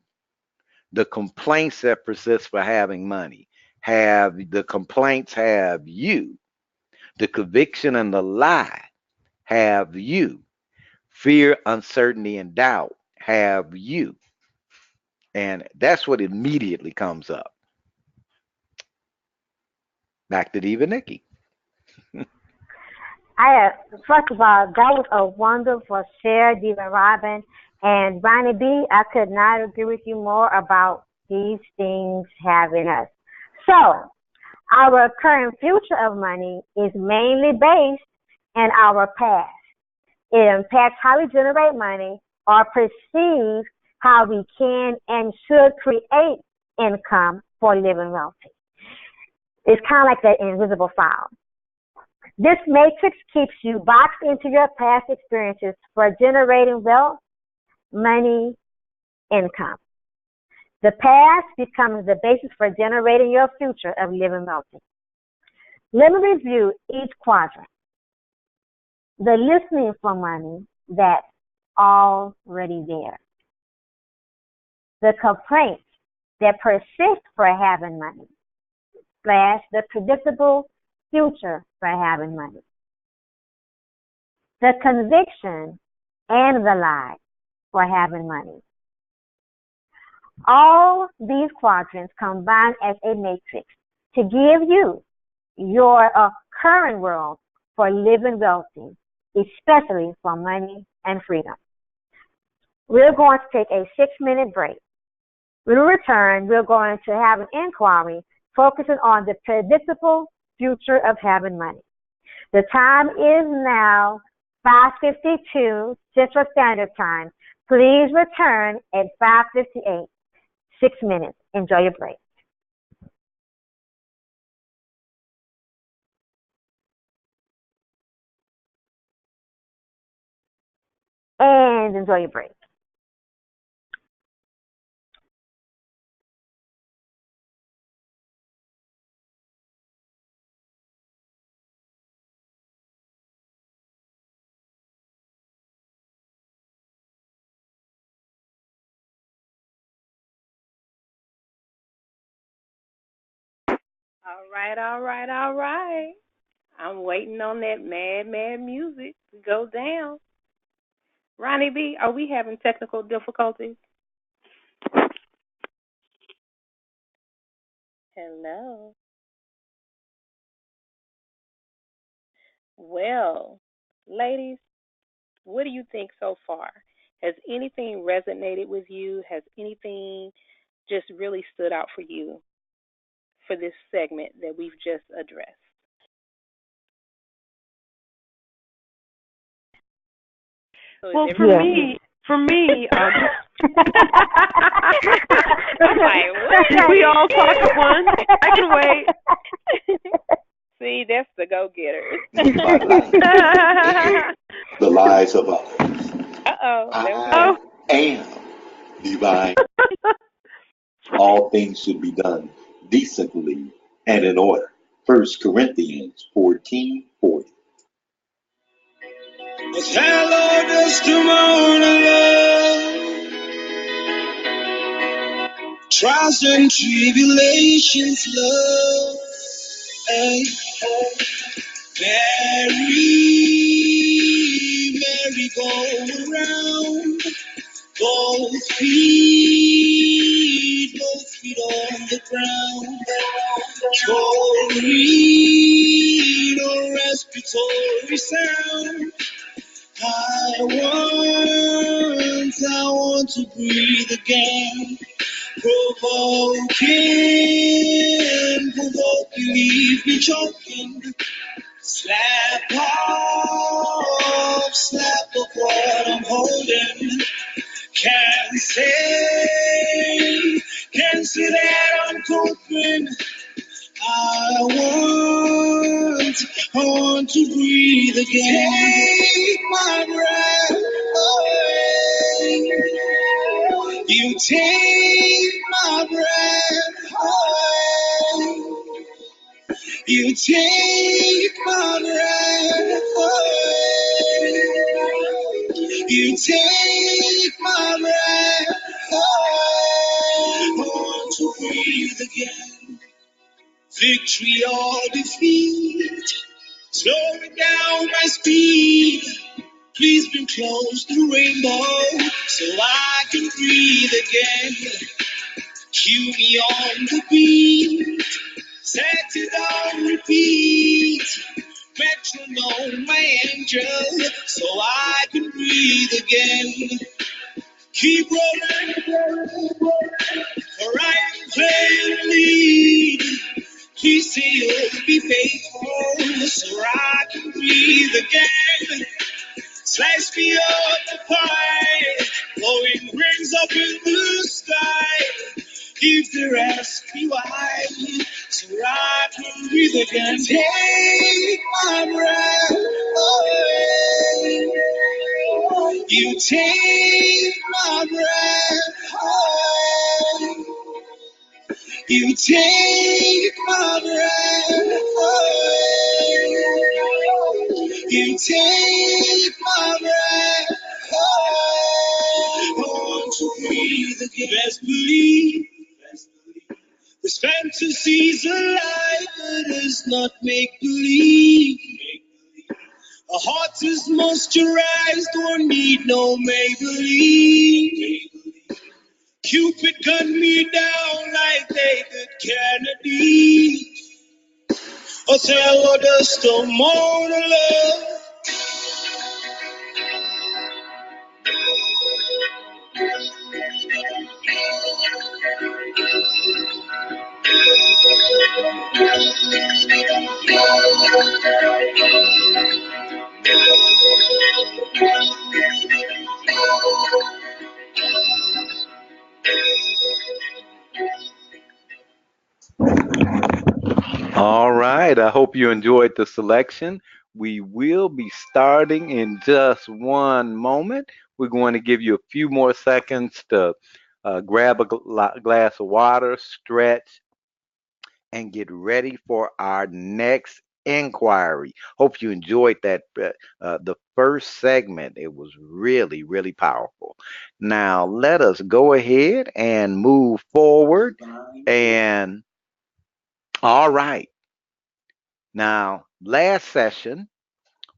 The complaints that persist for having money have you. The conviction and the lie have you. Fear, uncertainty, and doubt have you. And that's what immediately comes up. Back to Diva Nikki. First of all, that was a wonderful share, Diva Robin. And Ronnie B, I could not agree with you more about these things having us. So, our current future of money is mainly based in our past. It impacts how we generate money or perceive how we can and should create income for living wealthy. It's kind of like that invisible file. This matrix keeps you boxed into your past experiences for generating wealth, money, income. The past becomes the basis for generating your future of living wealthy. Let me review each quadrant. The listening for money that's already there. The complaints that persist for having money, slash the predictable future for having money. The conviction and the lie for having money. All these quadrants combine as a matrix to give you your current world for living wealthy, especially for money and freedom. We're going to take a 6-minute break. When we return, we're going to have an inquiry focusing on the predictable future of having money. The time is now 5:52 Central Standard Time. Please return at 5:58. 6 minutes. Enjoy your break. And enjoy your break. All right, all right, all right. I'm waiting on that mad, mad music to go down. Ronnie B, are we having technical difficulties? Hello. Well, ladies, what do you think so far? Has anything resonated with you? Has anything just really stood out for you for this segment that we've just addressed? So is Well, for Yeah. everybody? me, for me, I'm like, did we what? all talk at once? I can wait. See, that's the go getters. My life and the lives of others. Uh-oh, there we I go. Oh. am divine. All things should be done decently and in order. First Corinthians 14:40. Hello, testimony, trials and tribulations, love, and merry go around. Both feet on the ground. Torino respiratory sound. I want to breathe again. Provoking, leave me choking. Slap off what I'm holding. Can't say that I'm coping. I want to breathe again. Take my breath away. You take my breath away. You take my breath away. You take my breath away. I want to breathe again. Victory or defeat, slowing down my speed. Please bring close the rainbow so I can breathe again. Cue me on the beat, set it on repeat. Metronome, my angel, so I can breathe again. Keep rolling, for I am playing the lead. Please say you'll be faithful, so I can breathe again. Slice me up the pie, blowing rings up in the sky. If they ask me why, so I can breathe again. Take my breath away. You take my breath away. You take my breath away. You take my breath away. I want to breathe again. Best believe this fantasy's alive, it is not make believe. A heart is moisturized, don't need no Maybelline. Cupid gunned me down like David Kennedy. Othello does the monologue. All right. I hope you enjoyed the selection. We will be starting in just one moment. We're going to give you a few more seconds to grab a glass of water, stretch, and get ready for our next inquiry. Hope you enjoyed that. The first segment, it was really, really powerful. Now, let us go ahead and move forward. And all right. Now, last session,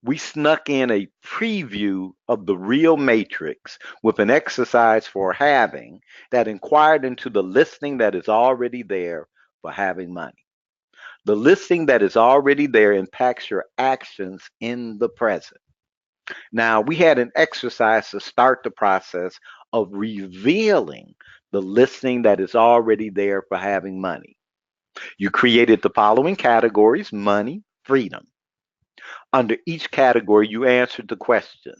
we snuck in a preview of the real matrix with an exercise for having that inquired into the listing that is already there for having money. The listing that is already there impacts your actions in the present. Now, we had an exercise to start the process of revealing the listing that is already there for having money. You created the following categories: money, freedom. Under each category, you answered the question,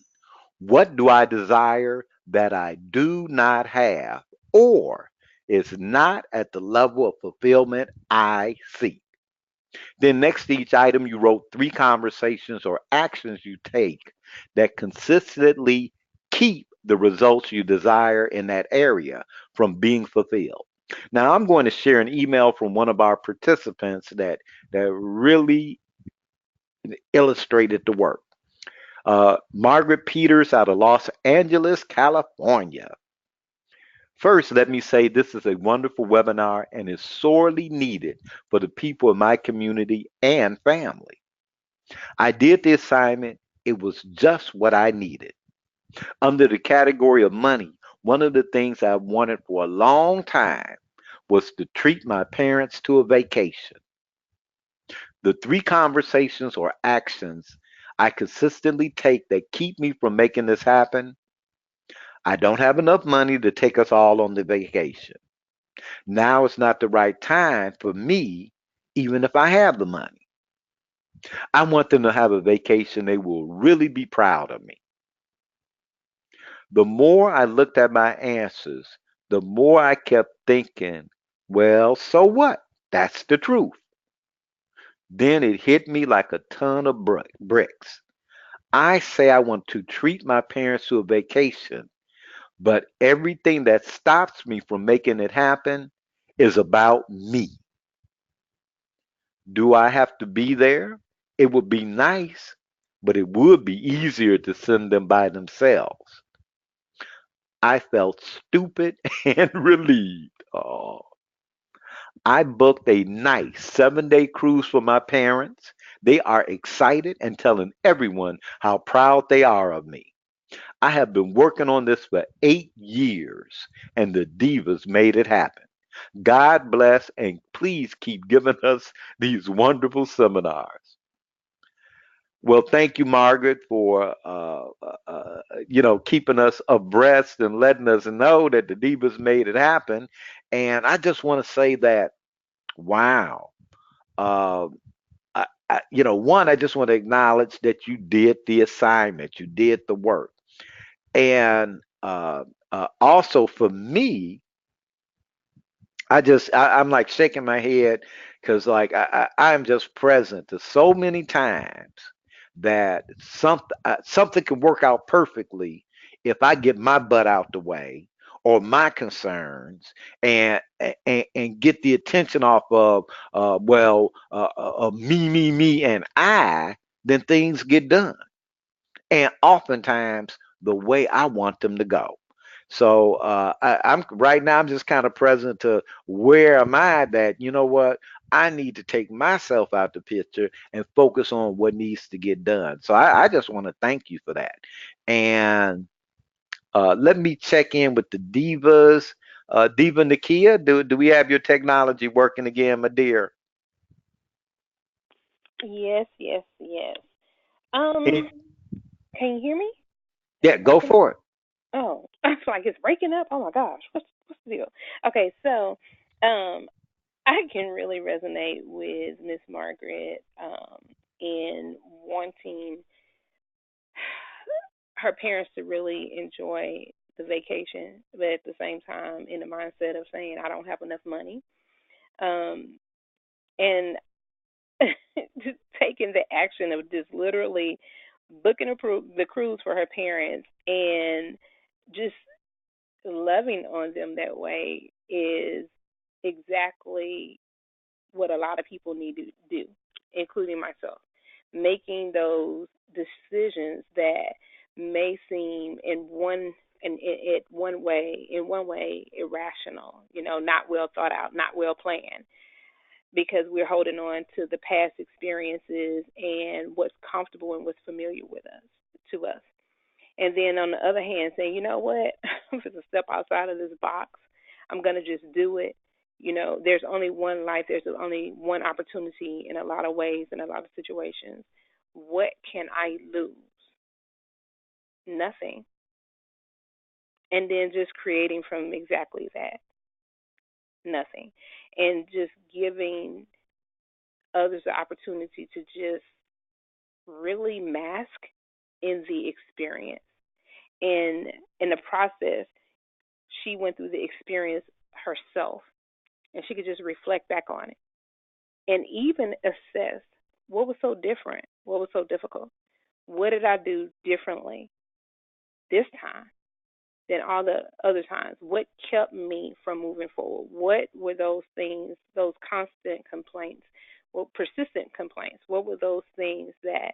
What do I desire that I do not have or is not at the level of fulfillment I seek? Then, next to each item, you wrote three conversations or actions you take that consistently keep the results you desire in that area from being fulfilled. Now, I'm going to share an email from one of our participants that really illustrated the work. Margaret Peters out of Los Angeles, California. First, let me say this is a wonderful webinar and is sorely needed for the people in my community and family. I did the assignment. It was just what I needed. Under the category of money, one of the things I wanted for a long time was to treat my parents to a vacation. The three conversations or actions I consistently take that keep me from making this happen. I don't have enough money to take us all on the vacation. Now is not the right time for me, even if I have the money. I want them to have a vacation they will really be proud of me. The more I looked at my answers, the more I kept thinking, well, so what? That's the truth. Then it hit me like a ton of bricks. I say I want to treat my parents to a vacation, but everything that stops me from making it happen is about me. Do I have to be there? It would be nice, but it would be easier to send them by themselves. I felt stupid and relieved. Oh, I booked a nice 7-day cruise for my parents. They are excited and telling everyone how proud they are of me. I have been working on this for 8 years, and the Divas made it happen. God bless, and please keep giving us these wonderful seminars. Well, thank you, Margaret, for keeping us abreast and letting us know that the Divas made it happen. And I just want to say that, wow. Uh, I just want to acknowledge that you did the assignment, you did the work, and also for me, I'm like shaking my head because like I'm just present to so many times that something can work out perfectly if I get my butt out the way or my concerns and get the attention off of me and I, then things get done, and oftentimes the way I want them to go. So I'm right now. I'm just kind of present to where am I that you know what I need to take myself out the picture and focus on what needs to get done. So I just want to thank you for that. And let me check in with the divas. Diva Nakia, do we have your technology working again, my dear? Yes, yes, yes. Eh, Can you hear me? Is Yeah, it go breaking? for it. Oh, it's like it's breaking up. Oh my gosh, what's the deal? Okay, so I can really resonate with Miss Margaret in wanting her parents to really enjoy the vacation, but at the same time in the mindset of saying I don't have enough money. Um, and just taking the action of just literally booking the cruise for her parents and just loving on them that way is exactly what a lot of people need to do, including myself. Making those decisions that may seem in one way irrational, not well thought out, not well planned, because we're holding on to the past experiences and what's comfortable and what's familiar with us to us. And then on the other hand, saying, you know what, I'm going to step outside of this box. I'm going to just do it. There's only one life. There's only one opportunity in a lot of ways, in a lot of situations. What can I lose? Nothing. And then just creating from exactly that, nothing. And just giving others the opportunity to just really mask in the experience in the process, she went through the experience herself, and she could just reflect back on it and even assess what was so different, what was so difficult, what did I do differently this time than all the other times? What kept me from moving forward? What were those things, those constant complaints, well, persistent complaints? What were those things that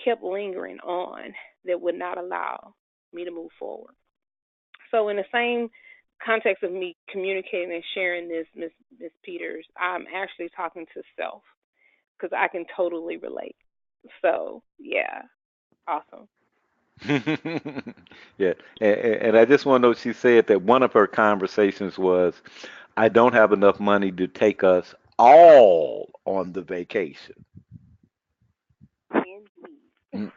kept lingering on that would not allow me to move forward? So, in the same context of me communicating and sharing this, Miss Peters, I'm actually talking to self because I can totally relate. So, yeah, awesome. Yeah, and I just want to know, she said that one of her conversations was, I don't have enough money to take us all on the vacation. Mm,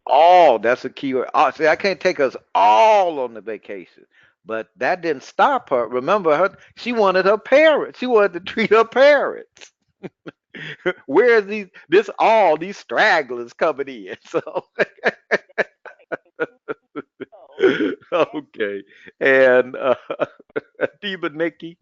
all, that's a key word. See, I can't take us all on the vacation. But that didn't stop her. Remember, she wanted her parents. She wanted to treat her parents. Where is these stragglers coming in? So okay. And Diva Nikki.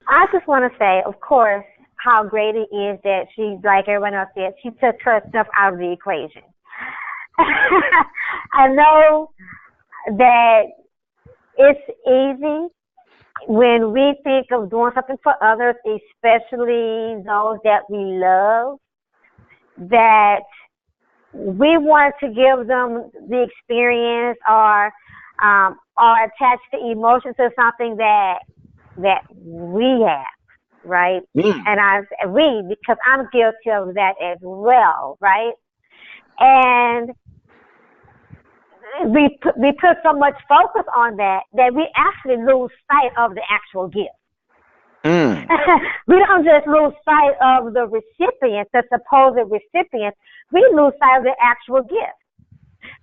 I just want to say, of course, how great it is that she, like everyone else said, she took herself out of the equation. I know that it's easy when we think of doing something for others, especially those that we love, that we want to give them the experience or attach the emotion to something that we have, right? Mm. And because I'm guilty of that as well, right? And we put so much focus on that we actually lose sight of the actual gift. Mm. We don't just lose sight of the recipient, the supposed recipient. We lose sight of the actual gift.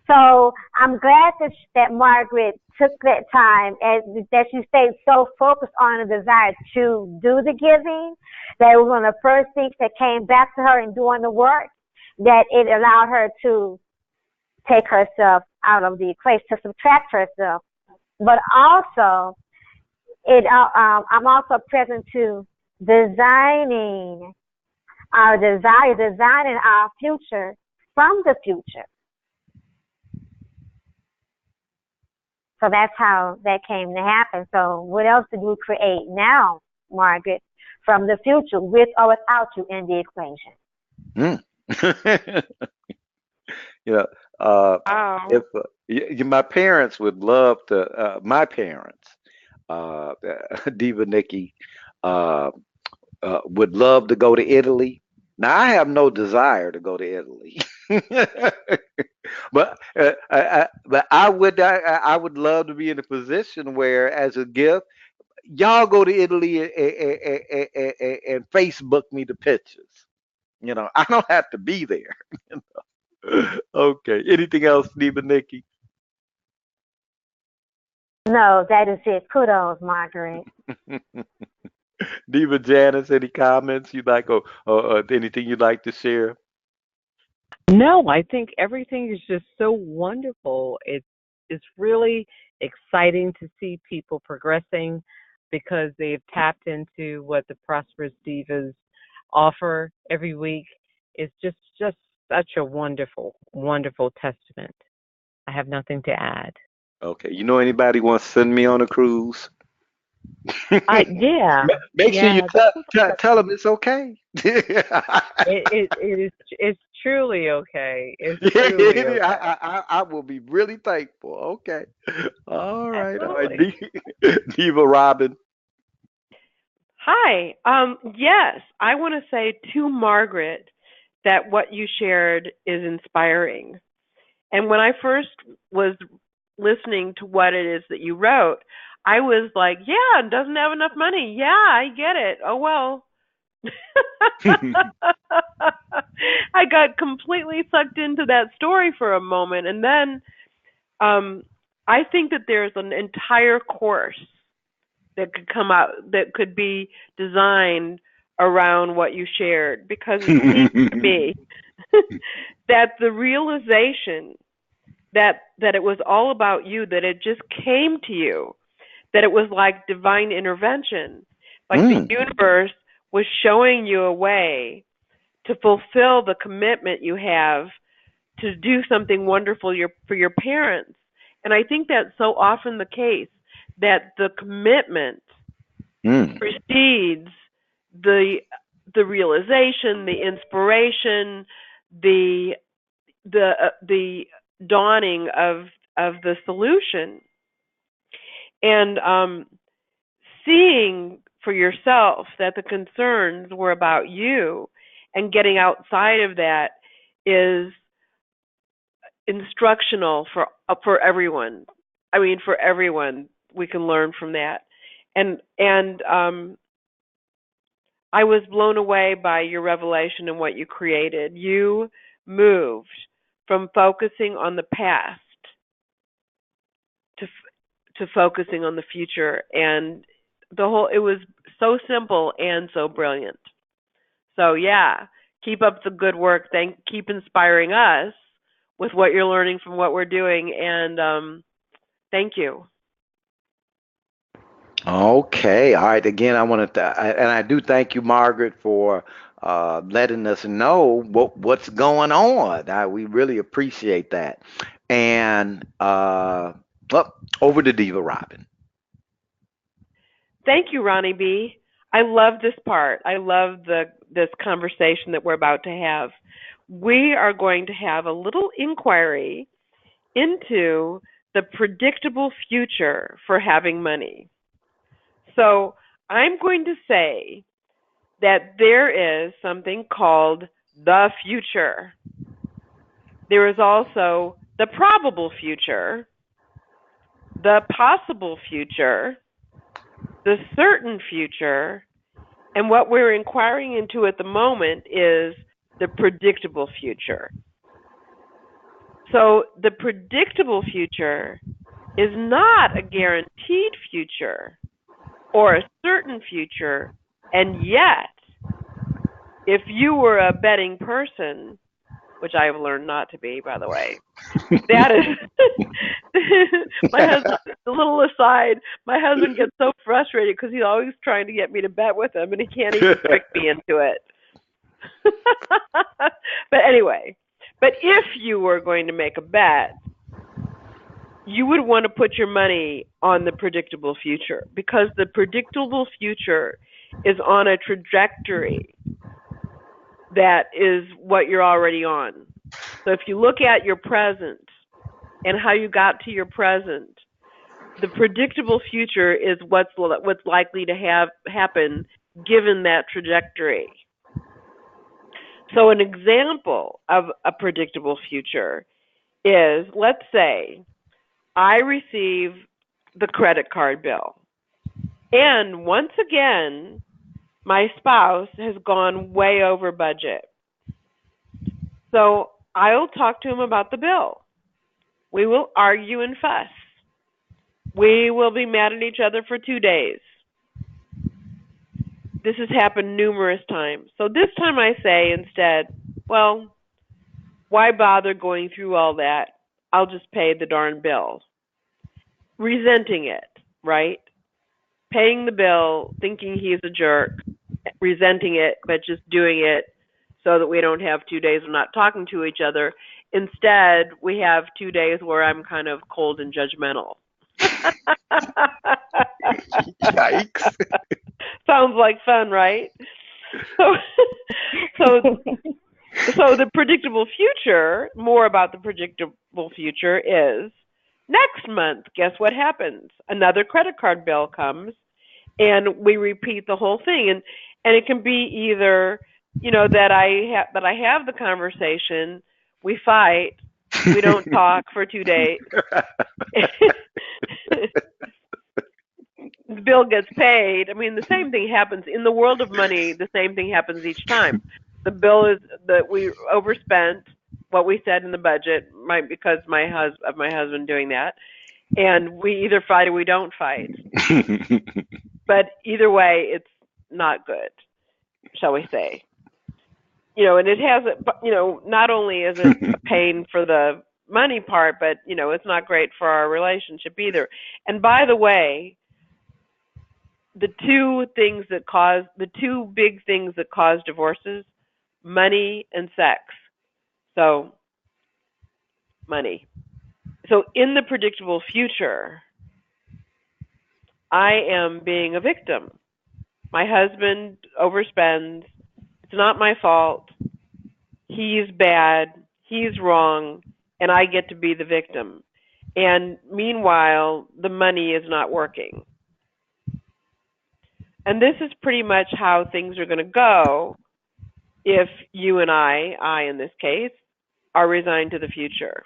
So I'm glad that Margaret took that time and that she stayed so focused on the desire to do the giving, that it was one of the first things that came back to her in doing the work, that it allowed her to take herself out of the equation, to subtract herself. But also, I'm also present to designing our desire, designing our future from the future. So that's how that came to happen. So what else did you create now, Margaret, from the future, with or without you in the equation? Mm. You know, uh, Wow. if my parents would love to, my parents, uh, Diva Nikki, uh, would love to go to Italy. Now, I have no desire to go to Italy, but I would love to be in a position where, as a gift, y'all go to Italy and Facebook me the pictures. I don't have to be there. Okay. Anything else, Diva Nikki? No, that is it. Kudos, Margaret. Diva Janice, any comments you'd like, or anything you'd like to share? No, I think everything is just so wonderful. It's really exciting to see people progressing because they've tapped into what the Prosperous Divas offer every week. It's just such a wonderful, wonderful testament. I have nothing to add. Okay. You know anybody wants to send me on a cruise? Yeah, Make sure you yeah, that was tell them it's okay. it's truly okay. It's truly okay. I will be really thankful. Okay. All right. All right. Absolutely. Diva Robin. Hi. Yes, I want to say to Margaret that what you shared is inspiring. And when I first was listening to what it is that you wrote, I was like, yeah, doesn't have enough money. Yeah, I get it. Oh, well. I got completely sucked into that story for a moment. And then I think that there's an entire course that could come out that could be designed around what you shared because it seems to me that the realization that it was all about you, that it just came to you, that it was like divine intervention, like the universe was showing you a way to fulfill the commitment you have to do something wonderful for your parents. And I think that's so often the case, that the commitment precedes the realization, the inspiration, the dawning of the solution. And seeing for yourself that the concerns were about you and getting outside of that is instructional for everyone. I mean, for everyone, we can learn from that. And I was blown away by your revelation and what you created. You moved from focusing on the past to focusing on the future, and it was so simple and so brilliant. So yeah, keep up the good work. Keep inspiring us with what you're learning from what we're doing, and thank you. Okay. All right. Again, I wanted to, and I do thank you, Margaret, for letting us know what's going on. We really appreciate that. And over to Diva Robin. Thank you, Ronnie B. I love this part. I love this conversation that we're about to have. We are going to have a little inquiry into the predictable future for having money. So I'm going to say that there is something called the future. There is also the probable future, the possible future, the certain future, and what we're inquiring into at the moment is the predictable future. So the predictable future is not a guaranteed future or a certain future, and yet, if you were a betting person, which I have learned not to be, by the way, that is my husband. A little aside, my husband gets so frustrated because he's always trying to get me to bet with him, and he can't even trick me into it. But anyway, if you were going to make a bet, you would want to put your money on the predictable future, because the predictable future is on a trajectory that is what you're already on. So if you look at your present and how you got to your present, the predictable future is what's likely to happen given that trajectory. So an example of a predictable future is, let's say, I receive the credit card bill, and once again, my spouse has gone way over budget. So I'll talk to him about the bill. We will argue and fuss. We will be mad at each other for 2 days. This has happened numerous times. So this time I say instead, well, why bother going through all that? I'll just pay the darn bill. Resenting it, right? Paying the bill, thinking he's a jerk, resenting it, but just doing it so that we don't have 2 days of not talking to each other. Instead, we have 2 days where I'm kind of cold and judgmental. Yikes. Sounds like fun, right? So the predictable future, more about the predictable future is, next month, guess what happens? Another credit card bill comes, and we repeat the whole thing. And it can be either, that I have the conversation, we fight, we don't talk for 2 days. The bill gets paid. I mean, the same thing happens in the world of money. The same thing happens each time. The bill is that we overspent what we said in the budget, because my husband doing that, and we either fight or we don't fight. But either way, it's not good, shall we say? and it has, not only is it a pain for the money part, but, it's not great for our relationship either. And by the way, the two big things that cause divorces, money and sex. So, money. So in the predictable future, I am being a victim. My husband overspends. It's not my fault. He's bad. He's wrong. And I get to be the victim. And meanwhile, the money is not working. And this is pretty much how things are going to go if you and I in this case, are resigned to the future.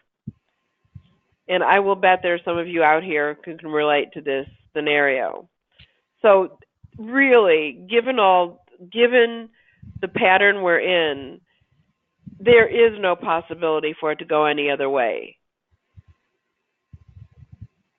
And I will bet there's some of you out here who can relate to this scenario. So really, given the pattern we're in, there is no possibility for it to go any other way.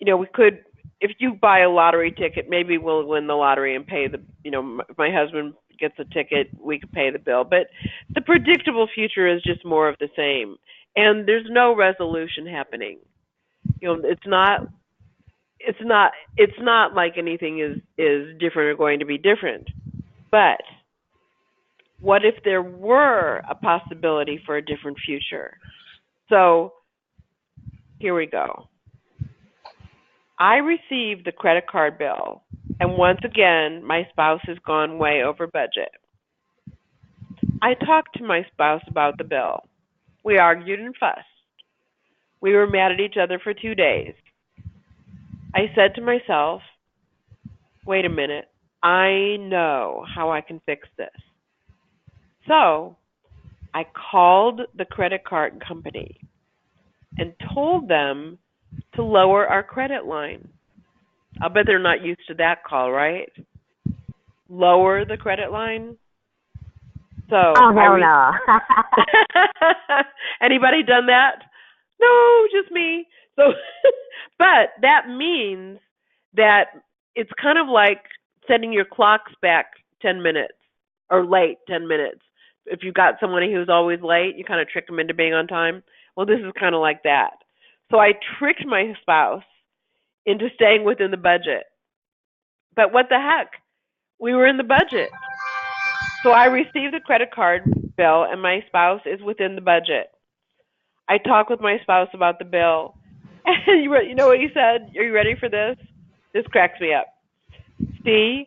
We could, if you buy a lottery ticket, maybe we'll win the lottery and pay the, if my husband gets a ticket, we could pay the bill. But the predictable future is just more of the same. And there's no resolution happening. It's not like anything is different or going to be different. But what if there were a possibility for a different future? So here we go. I received the credit card bill, and once again, my spouse has gone way over budget. I talked to my spouse about the bill. We argued and fussed. We were mad at each other for 2 days. I said to myself, wait a minute, I know how I can fix this. So I called the credit card company and told them to lower our credit line. I'll bet they're not used to that call, right? Lower the credit line? So oh, no. Anybody done that? No, just me. So, but that means that it's kind of like setting your clocks back 10 minutes or late 10 minutes. If you've got somebody who's always late, you kind of trick them into being on time. Well, this is kind of like that. So I tricked my spouse into staying within the budget. But what the heck? We were in the budget. So I received the credit card bill, and my spouse is within the budget. I talked with my spouse about the bill. And you know what he said? Are you ready for this? This cracks me up. See,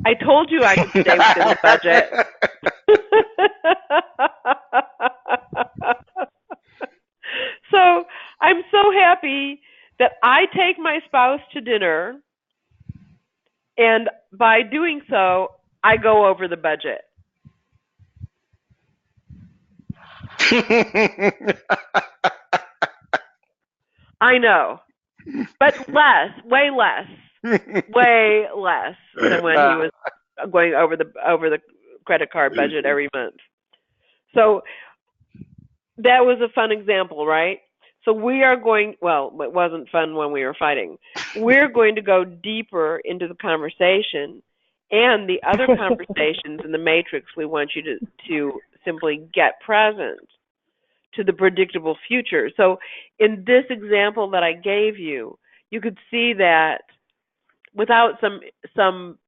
I told you I could stay within the budget. So I'm so happy that I take my spouse to dinner, and by doing so, I go over the budget. I know, but way less than when he was going over the credit card budget every month. So that was a fun example, right? So we are going, well, it wasn't fun when we were fighting. We're going to go deeper into the conversation and the other conversations in the matrix. We want you to simply get present to the predictable future. So in this example that I gave you, you could see that without some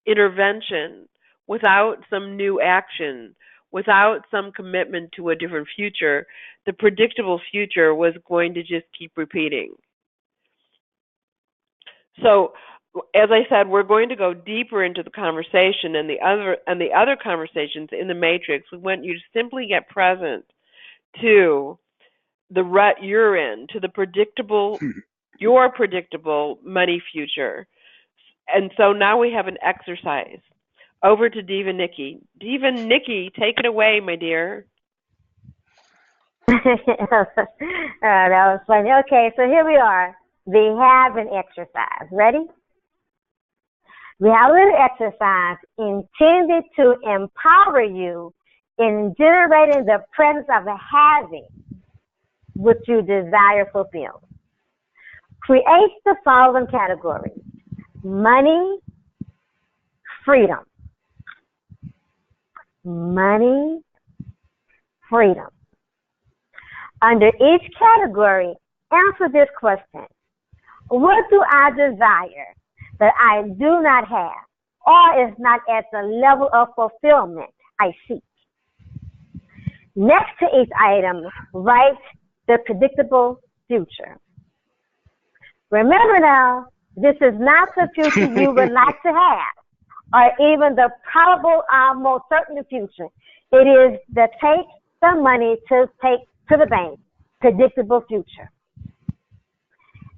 intervention, without some new action, without some commitment to a different future, the predictable future was going to just keep repeating. So, as I said, we're going to go deeper into the conversation and the other conversations in the matrix. We want you to simply get present to the rut you're in, to the your predictable money future. And so now we have an exercise. Over to Diva Nikki. Diva Nikki, take it away, my dear. That was funny. Okay, so here we are. We have an exercise. Ready? We have a little exercise intended to empower you in generating the presence of having what you desire fulfilled. Create the following categories: money, freedom. Money, freedom. Under each category, answer this question. What do I desire that I do not have or is not at the level of fulfillment I seek? Next to each item, write the predictable future. Remember now, this is not the future you would like to have or even the probable most certain future. It is the take the money to take to the bank, predictable future.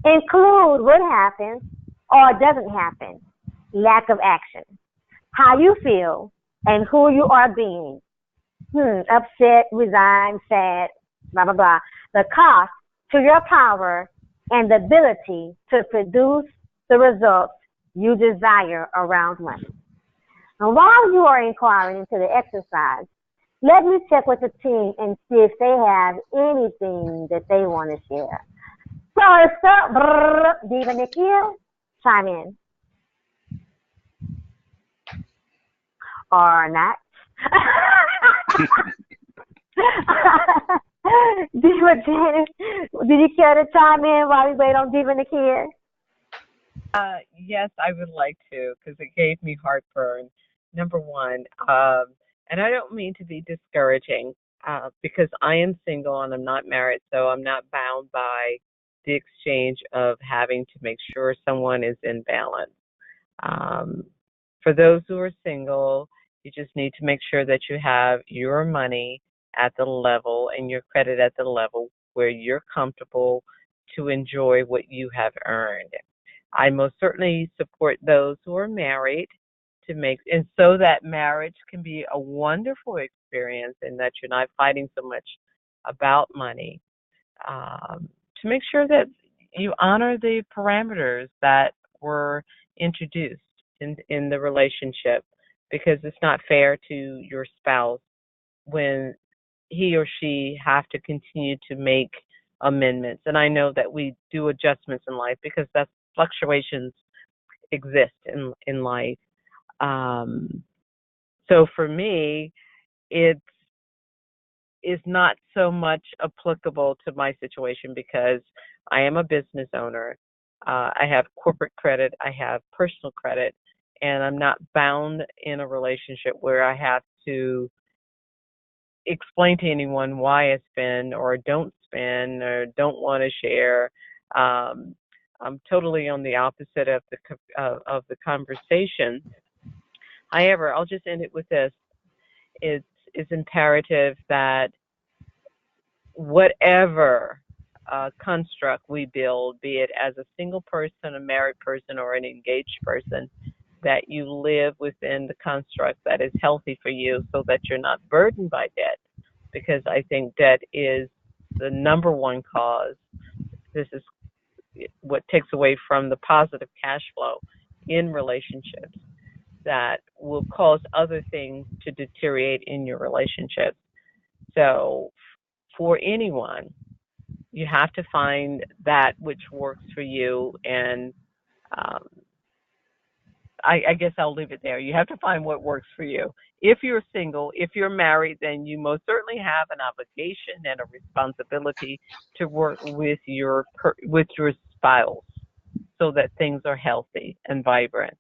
Include what happens or doesn't happen, lack of action, how you feel, and who you are being. Upset, resigned, sad, blah, blah, blah. The cost to your power and the ability to produce the results you desire around money. And while you are inquiring into the exercise, let me check with the team and see if they have anything that they want to share. So, Diva Nikhil, chime in. Or not. Diva Janice, did you care to chime in while we wait on Diva Nikhil? Yes, I would like to because it gave me heartburn. Number one, and I don't mean to be discouraging because I am single and I'm not married, so I'm not bound by the exchange of having to make sure someone is in balance. For those who are single, you just need to make sure that you have your money at the level and your credit at the level where you're comfortable to enjoy what you have earned. I most certainly support those who are married to make, and so that marriage can be a wonderful experience and that you're not fighting so much about money. To make sure that you honor the parameters that were introduced in the relationship, because it's not fair to your spouse when he or she have to continue to make amendments. And I know that we do adjustments in life because that's fluctuations exist in life. So for me, it is not so much applicable to my situation because I am a business owner. I have corporate credit, I have personal credit, and I'm not bound in a relationship where I have to explain to anyone why I spend or don't spend or don't want to share. I'm totally on the opposite of the conversation. However, I'll just end it with this: it's imperative that whatever construct we build, be it as a single person, a married person, or an engaged person, that you live within the construct that is healthy for you so that you're not burdened by debt, because I think debt is the number one cause. This is what takes away from the positive cash flow in relationships that will cause other things to deteriorate in your relationships. So for anyone, you have to find that which works for you, and I guess I'll leave it there. You have to find what works for you. If you're single, if you're married, then you most certainly have an obligation and a responsibility to work with your spouse so that things are healthy and vibrant.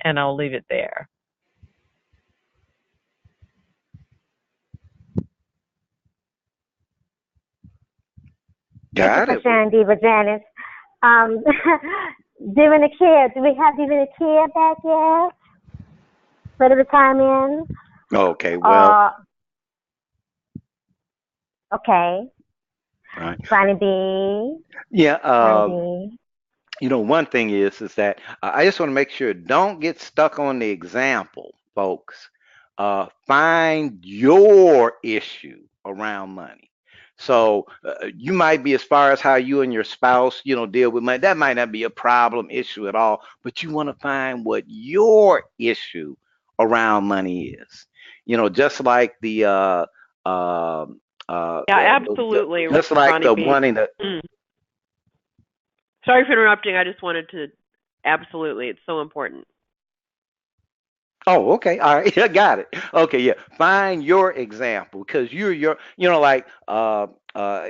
And I'll leave it there. Thank you Got for it. sharing, Diva Janice. Um, Diva Nikhil, do we have Diva Nikhil back yet? Ready to chime in? Okay, well, Uh, okay. right. Ronnie B. Yeah, Ronnie B. one thing is that I just want to make sure don't get stuck on the example, folks. Find your issue around money. So you might be as far as how you and your spouse, deal with money. That might not be a problem issue at all, but you want to find what your issue around money is. Just like um Yeah, absolutely, just like Ronnie the B. wanting to. Mm. Sorry for interrupting. I just wanted to, absolutely, it's so important. Oh, okay. All right. I got it. Okay, yeah. Find your example because like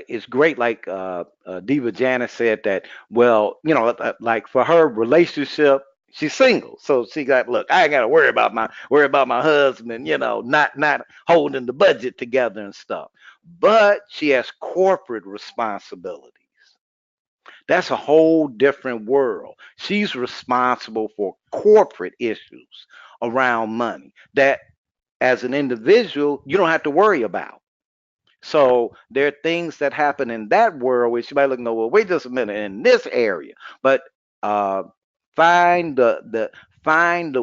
it's great like Diva Janice said that, well, like for her relationship, she's single. So she got, look, I ain't got to worry about my husband, not holding the budget together and stuff. But she has corporate responsibilities. That's a whole different world. She's responsible for corporate issues around money that as an individual you don't have to worry about. So there are things that happen in that world which you might look and go, well, wait just a minute in this area. But uh, find the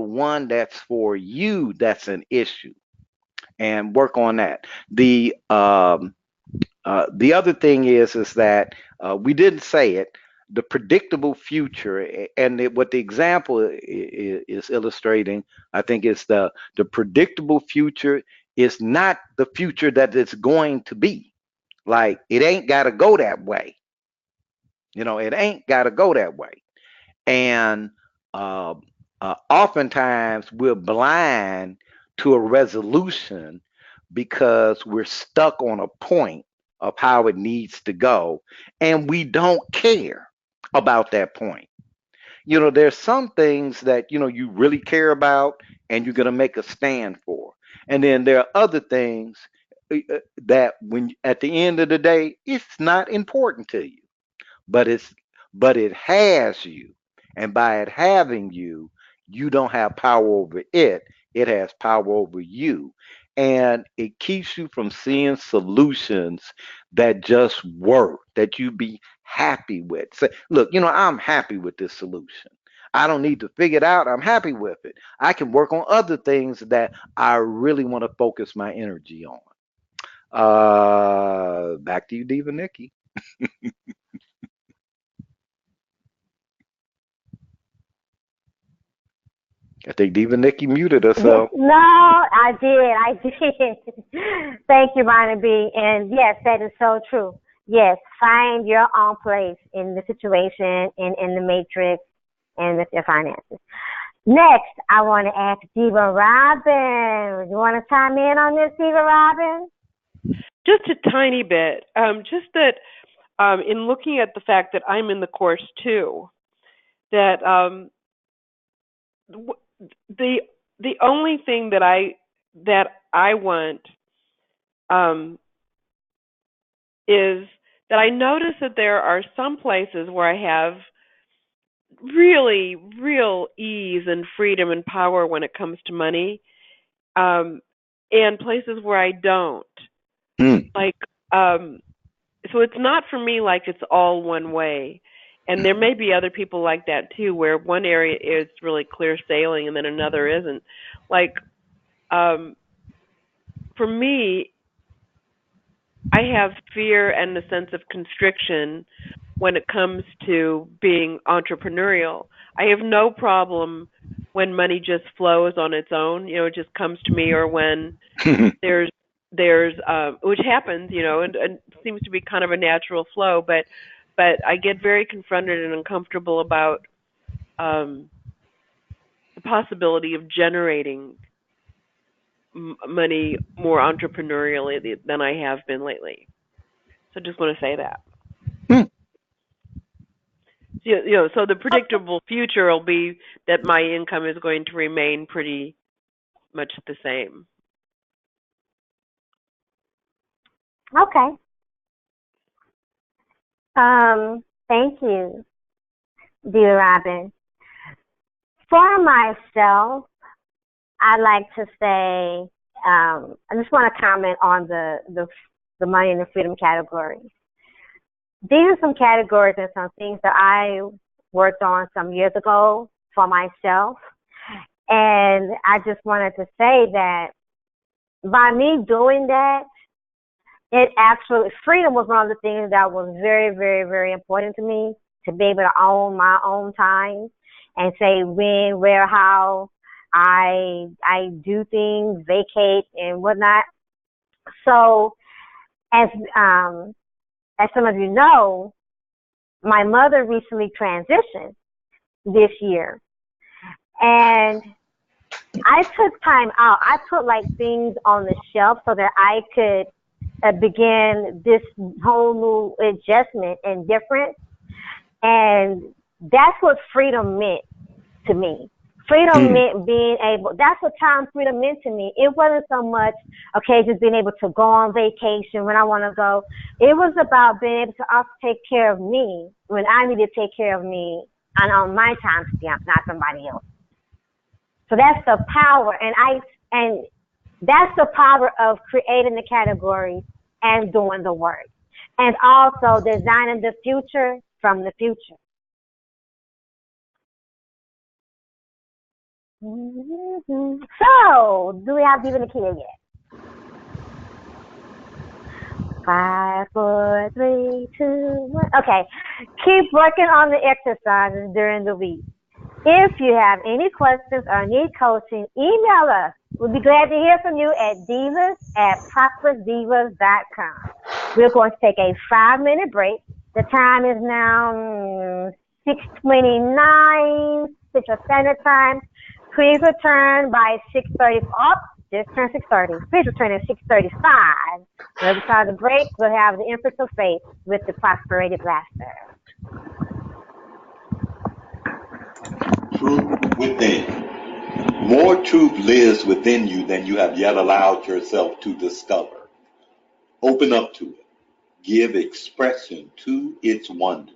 one that's for you that's an issue and work on that. The other thing is that we didn't say it. The predictable future, and what the example is illustrating, I think, is the predictable future is not the future that it's going to be. Like it ain't got to go that way. It ain't got to go that way. And uh, oftentimes we're blind to a resolution because we're stuck on a point of how it needs to go, and we don't care about that point. There's some things that you really care about and you're going to make a stand for. And then there are other things that when at the end of the day it's not important to you, but it has you. And by it having you, you don't have power over it. It has power over you. And it keeps you from seeing solutions that just work, that you be happy with. Say, look, I'm happy with this solution. I don't need to figure it out. I'm happy with it. I can work on other things that I really want to focus my energy on. Back to you, Diva Nikki. I think Diva Nikki muted herself. No, I did. I did. Thank you, Ronnie B. And yes, that is so true. Yes, find your own place in the situation, in the matrix, and with your finances. Next, I want to ask Diva Robin. You want to chime in on this, Diva Robin? Just a tiny bit. Just that in looking at the fact that I'm in the course too, that the the only thing that I want um, is that I notice that there are some places where I have really real ease and freedom and power when it comes to money, um, and places where I don't. Hmm. Like, um, so it's not for me like it's all one way. And there may be other people like that too, where one area is really clear sailing and then another isn't. Like, um, for me, I have fear and a sense of constriction when it comes to being entrepreneurial. I have no problem when money just flows on its own, it just comes to me, or when there's which happens, and seems to be kind of a natural flow, but I get very confronted and uncomfortable about um the possibility of generating money more entrepreneurially than I have been lately. So just want to say that. Hmm. So the predictable future will be that my income is going to remain pretty much the same. Okay. Thank you, Diva Robin. For myself, I like to say, I just want to comment on the money and the freedom category. These are some categories and some things that I worked on some years ago for myself. And I just wanted to say that by me doing that, it actually, freedom was one of the things that was very, very, very important to me, to be able to own my own time and say when, where, how I do things, vacate and whatnot. So as um as some of you know, my mother recently transitioned this year, and I took time out. I put like things on the shelf so that I could begin this whole new adjustment and difference. And that's what freedom meant to me. Freedom Mm. meant being able, that's what time freedom meant to me. It wasn't so much, okay, just being able to go on vacation when I want to go. It was about being able to also take care of me when I need to take care of me and on my time stamp, not somebody else. So that's the power. And that's the power of creating the categories and doing the work. And also designing the future from the future. So, do we have Diva Nakia yet? 5, 4, 3, 2, 1. Okay. Keep working on the exercises during the week. If you have any questions or need coaching, email us. We'll be glad to hear from you at divas@prosperousdivas.com. We're going to take a 5-minute break. The time is now 6:29 Central Standard Time. Please return by 6:30. Just turned 6:30. Please return at 6:35. On the other side of the break, we'll have the Empress of Faith with the Prosperity Blaster. Truth within. More truth lives within you than you have yet allowed yourself to discover. Open up to it. Give expression to its wonders.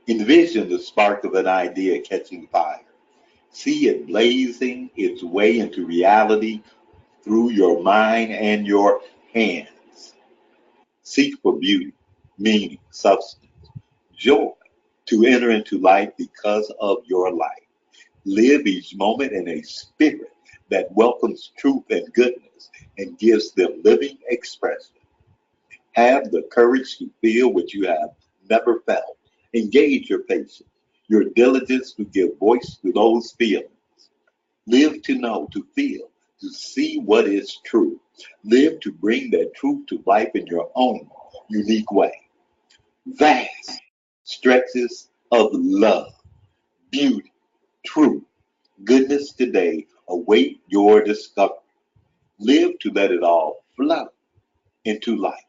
Envision the spark of an idea catching fire. See it blazing its way into reality through your mind and your hands. Seek for beauty, meaning, substance, joy to enter into life because of your life. Live each moment in a spirit that welcomes truth and goodness and gives them living expression. Have the courage to feel what you have never felt. Engage your patience, your diligence to give voice to those feelings. Live to know, to feel, to see what is true. Live to bring that truth to life in your own unique way. Vast stretches of love, beauty, truth, goodness today await your discovery. Live to let it all flow into life.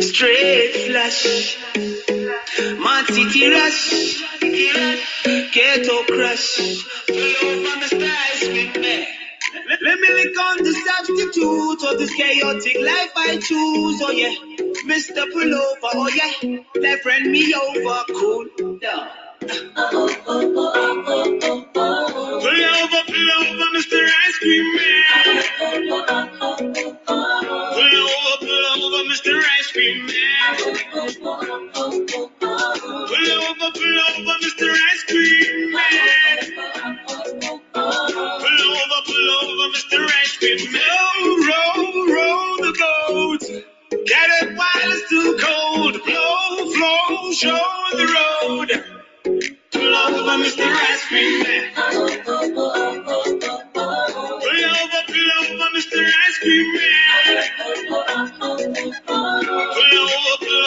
Straight flash, mad city rush, ghetto crush. Pull over my styles with me. Let me lick on the substitute of this chaotic life I choose. Oh yeah, Mr. Pullover. Oh yeah, let friend me over. Cool down. Pull over, Mr. Ice Cream Man. Pull over, Mr. Ice Cream Man. Pull over, Mr. Ice Cream Man. Pull over, Mr. Ice Cream Man. Row the boat. Get it while it's too cold. Flow, show the road. Pull over, Mr. Ice Cream Man. Pull over, Mr. Ice Cream Man. Pull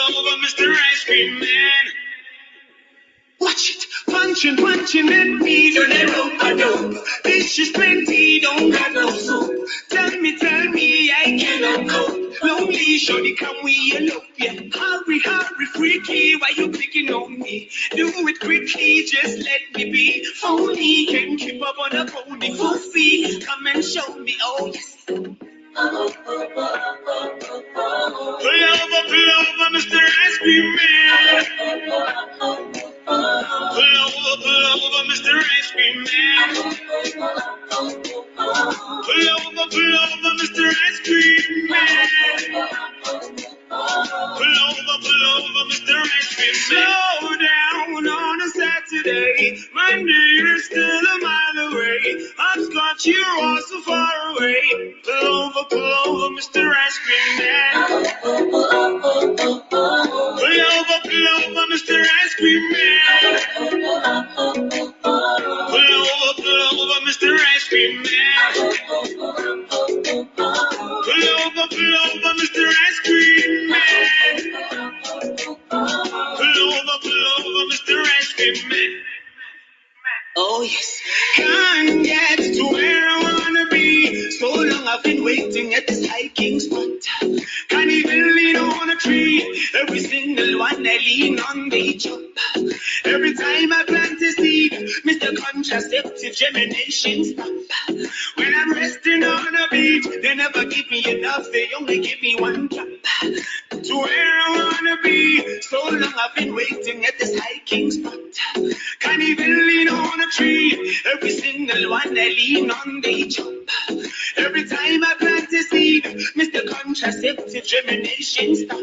over, Mr. Ice Cream Man. Watch it, punching at me on the rope. This is plenty, don't got no soap. Tell me, I cannot cope. Lonely, shorty, come we elope, yeah. Hurry, freaky, why you picking on me? Do it quickly, just let me be. Phony, can't keep up on a pony. Goofy, come and show me, oh yes. Pull over, Mr. Ice Cream Man. Pull over, Mr. Ice Cream Man. Pull over, Mr. Ice Cream Man. Pull over, Mr. Ice Cream. Slow down on a Saturday. Monday is still a mile away. Hopscotch, you are so far away. Pull over, Mr. Ice Cream Man. Pull over, Mr. Ice Cream Man. Pull over, Mr. Ice Cream Man. Pull over, Mr. Ice Cream Man. Pull over, Mr. Ice Cream Man. Oh yes, can't get to where I wanna be. So long I've been waiting at this hiking spot. Can't even lean on a tree. Every single one I lean on, they jump. Every time I plant a seed, Mr. Contraceptive Germination stop. When I'm resting on a beach, they never give me enough. They only give me one drop. To where I wanna be. So long I've been waiting at this hiking spot. Can't even lean on a tree. Every single one I lean on, they jump. Every time I plant a seed, Mr. Contraceptive Germination stop.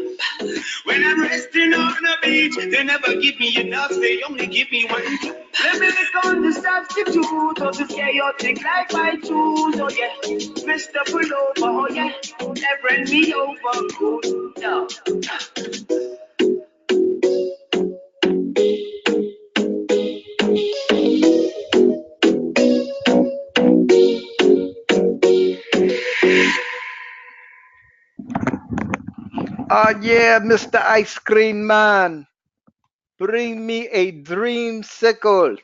When I'm resting on a beach, they never give me enough. They only give me one drop. Let me look on the substitute, or to chaotic like I choose, oh yeah. Mr. Pullover, oh yeah. They bring me over, good, yeah. Oh, yeah, Mr. Ice Cream Man. Bring me a dreamsicle.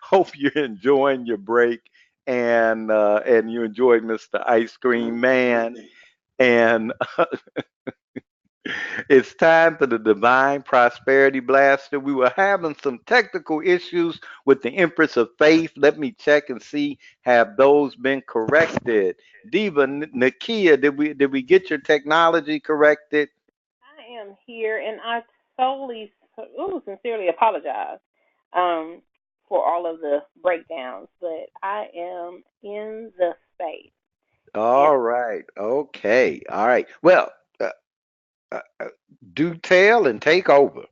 Hope you're enjoying your break and you enjoyed Mr. Ice Cream Man. And it's time for the Divine Prosperity Blaster. We were having some technical issues with the Empress of Faith. Let me check and see have those been corrected. Diva Nakia, did we get your technology corrected? I am here, and I solely, sincerely apologize um, for all of the breakdowns, but I am in the space. And, All right. Okay. All right. Well, uh, do tell and take over.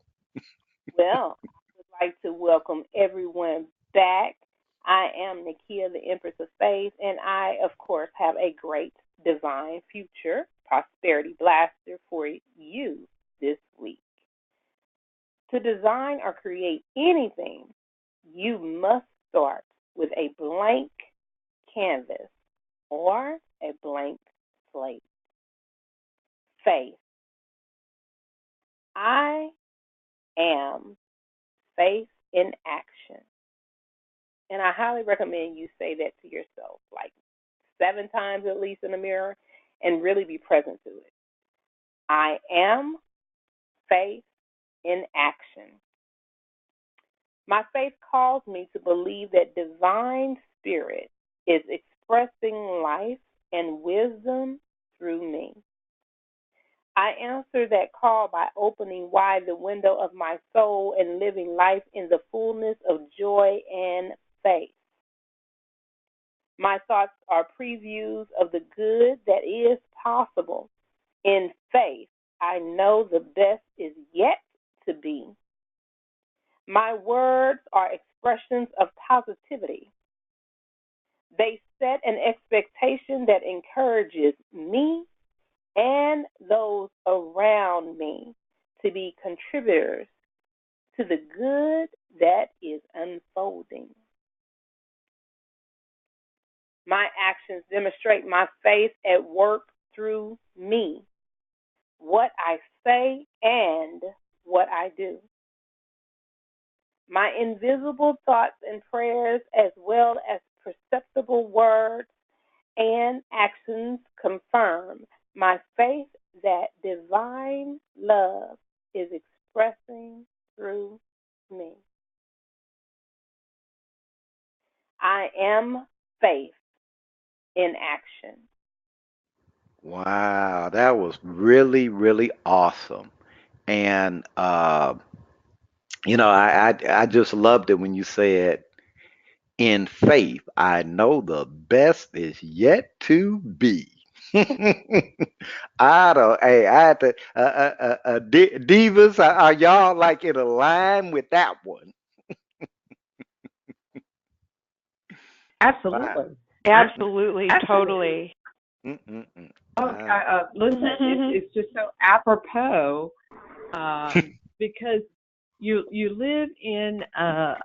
well, I would like to welcome everyone back. I am Nakia, the Empress of Faith, and I, of course, have a great divine future prosperity blaster for you this week. To design or create anything, you must start with a blank canvas or a blank slate. Faith. I am faith in action. And I highly recommend you say that to yourself like 7 times at least in the mirror and really be present to it. I am faith in action. My faith calls me to believe that divine spirit is expressing life and wisdom through me. I answer that call by opening wide the window of my soul and living life in the fullness of joy and faith. My thoughts are previews of the good that is possible. In faith, I know the best is yet to be. My words are expressions of positivity. They set an expectation that encourages me and those around me to be contributors to the good that is unfolding. My actions demonstrate my faith at work through me, what I say and what I do. My invisible thoughts and prayers, as well as perceptible words and actions, confirm my faith that divine love is expressing through me. I am faith in action. Wow, that was really, really awesome. And I just loved it when you said, "In faith, I know the best is yet to be." I don't. Hey, I had to. Divas, are y'all like in a line with that one? Wow. Absolutely. Absolutely, Absolutely. totally. Mm-mm-mm. Oh, Wow. listen, it's just so apropos because you live in an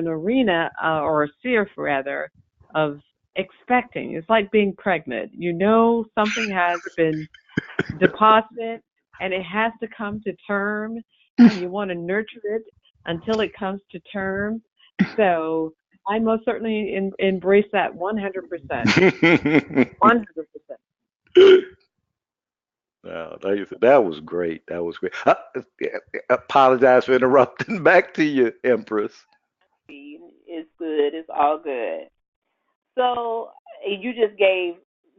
arena or a sphere rather of expecting. It's like being pregnant. You know something has been deposited and it has to come to term and you want to nurture it until it comes to terms. So I most certainly embrace that 100%. 100%. No, that was great. That was great. Apologize for interrupting. Back to you, Empress. It's good. It's all good. So you just gave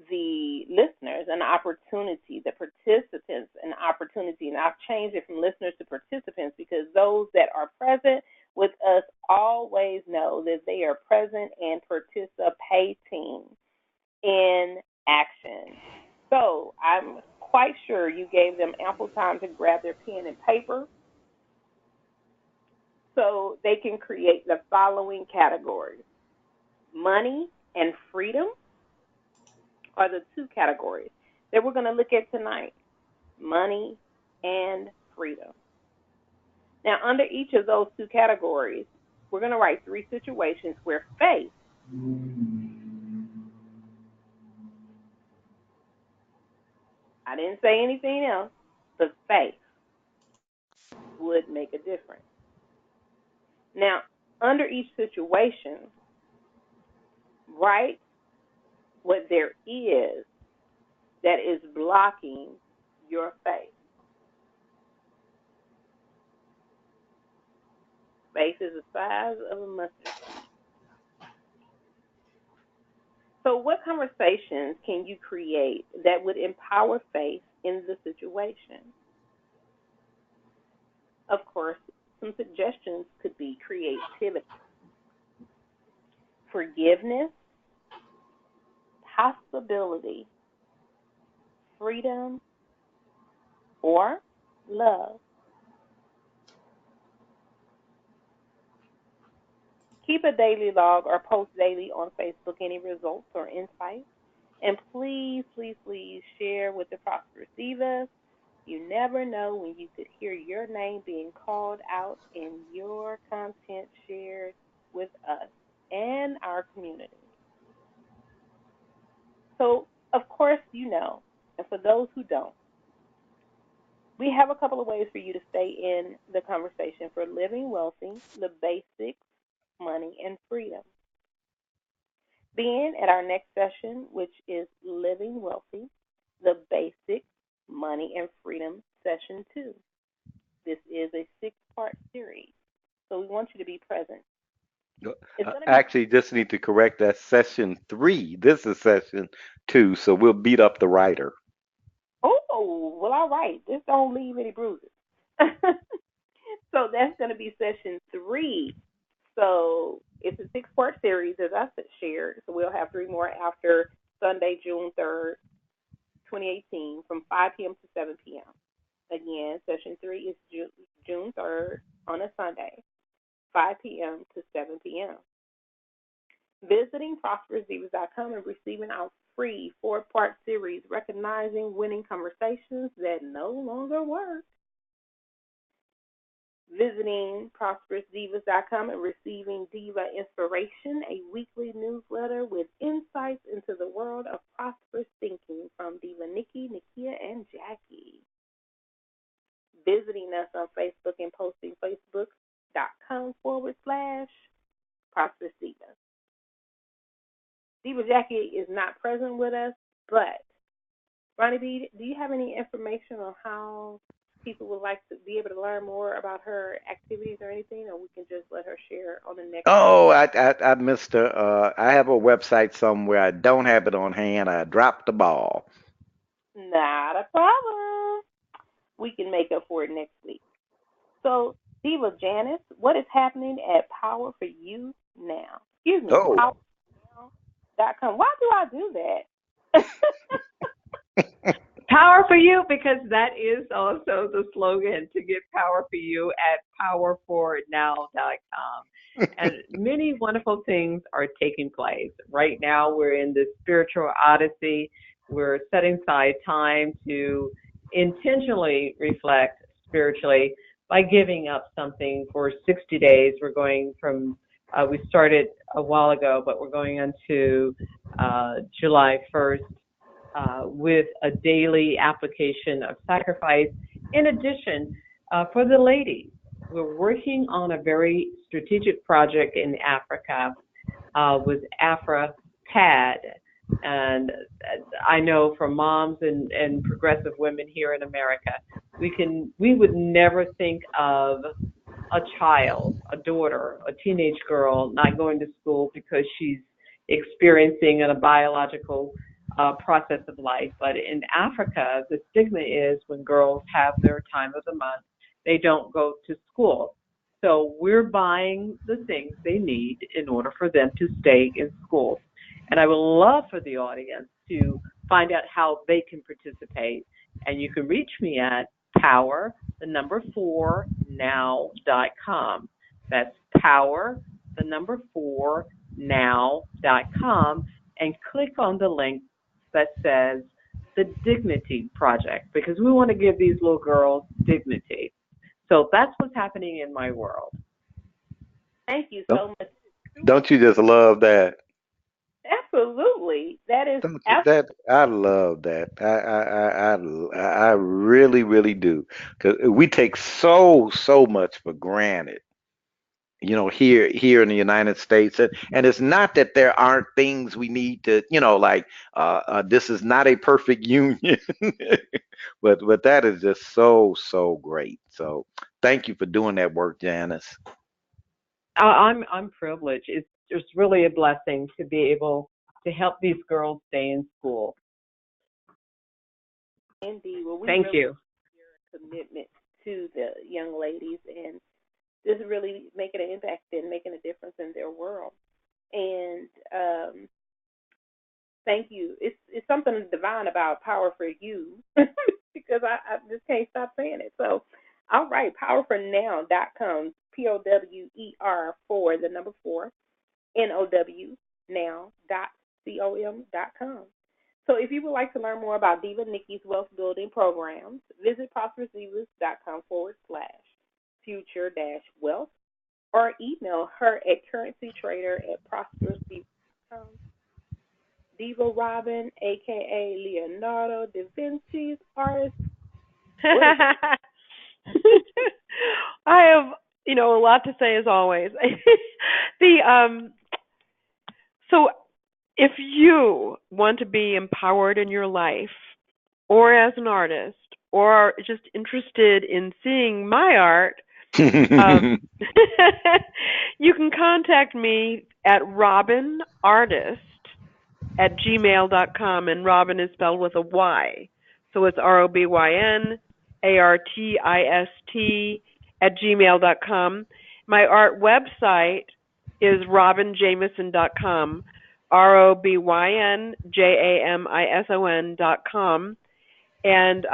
the listeners an opportunity, the participants an opportunity, and I've changed it from listeners to participants because those that are present with us always know that they are present and participating in action. So I'm quite sure you gave them ample time to grab their pen and paper so they can create the following categories. Money and freedom are the two categories that we're going to look at tonight. Money and freedom. Now, under each of those two categories, we're going to write three situations where faith I didn't say anything else, but faith would make a difference. Now, under each situation, write what there is that is blocking your faith. Faith is the size of a mustard seed. So, what conversations can you create that would empower faith in the situation? Of course, some suggestions could be creativity, forgiveness, possibility, freedom, or love. Keep a daily log or post daily on Facebook any results or insights. And please, please, please share with the Prosperous Divas. You never know when you could hear your name being called out and your content shared with us and our community. So, of course, you know, and for those who don't, we have a couple of ways for you to stay in the conversation for living wealthy, the basics, money, and freedom. Being at our next session, which is Living Wealthy, the Basics, Money, and Freedom, Session 2. This is a 6-part series, so we want you to be present. Actually, just need to correct that. Session 3. This is session 2, so we'll beat up the writer. Oh, well, all right. Just don't leave any bruises. So that's going to be session 3. So it's a 6-part series, as I shared. So we'll have 3 more after Sunday, June 3rd, 2018, from 5 p.m. to 7 p.m. Again, session 3 is June 3rd on a Sunday, 5 p.m. to 7 p.m. Visiting prosperousdivas.com and receiving our free 4-part series, Recognizing Winning Conversations That No Longer Work. Visiting prosperousdivas.com and receiving Diva Inspiration, a weekly newsletter with insights into the world of prosperous thinking from Diva Nikki, Nikia, and Jackie. Visiting us on Facebook and posting facebook.com/prosperous divas. Diva Jackie is not present with us, but Ronnie B, do you have any information on how people would like to be able to learn more about her activities or anything, or we can just let her share on the next? Oh, I missed her. I have a website somewhere. I don't have it on hand. I dropped the ball. Not a problem. We can make up for it next week. So, Diva Janice, what is happening at Power for You Now? Excuse me, Oh. PowerForYouNow.com. Why do I do that? Power for you, because that is also the slogan to get power for you at powerfornow.com. And many wonderful things are taking place. Right now, we're in the spiritual odyssey. We're setting aside time to intentionally reflect spiritually by giving up something for 60 days. We're going from, we started a while ago, but we're going into July 1st. With a daily application of sacrifice. In addition, for the ladies, We're working on a very strategic project in Africa with AfriPAD. And I know from moms and progressive women here in America, we would never think of a child, a daughter, a teenage girl not going to school because she's experiencing a biological process of life. But in Africa, the stigma is when girls have their time of the month, they don't go to school. So we're buying the things they need in order for them to stay in school. And I would love for the audience to find out how they can participate. And you can reach me at power, the number 4now.com. That's power, the number 4now.com, and click on the link that says the Dignity Project, because we want to give these little girls dignity. So that's what's happening in my world. Thank you Don't, so much. don't you just love that? Absolutely. That is Don't you, that I love that. I really, really do. Because we take so much for granted, here in the United States, and it's not that there aren't things we need to, like this is not a perfect union, but that is just so great. So thank you for doing that work, Janice. I'm privileged. It's really a blessing to be able to help these girls stay in school. indeed. Well, we Thank really you. commitment to the young ladies and just really making an impact and making a difference in their world. And thank you. It's something divine about power for you because I just can't stop saying it. So, all right, powerfornow.com, POWER for the number 4, NOW now.com. So if you would like to learn more about Diva Nikki's wealth building programs, visit prosperousdivas.com /future wealth or email her at currencytrader@prosperousdivas.com. Diva Robin, aka Leonardo da Vinci's artist. What is I have, a lot to say as always. the so if you want to be empowered in your life or as an artist or just interested in seeing my art, um, you can contact me at robinartist@gmail.com, and Robin is spelled with a Y. So it's ROBYNARTIST@gmail.com. My art website is robinjamison.com, ROBYNJAMISON.com. And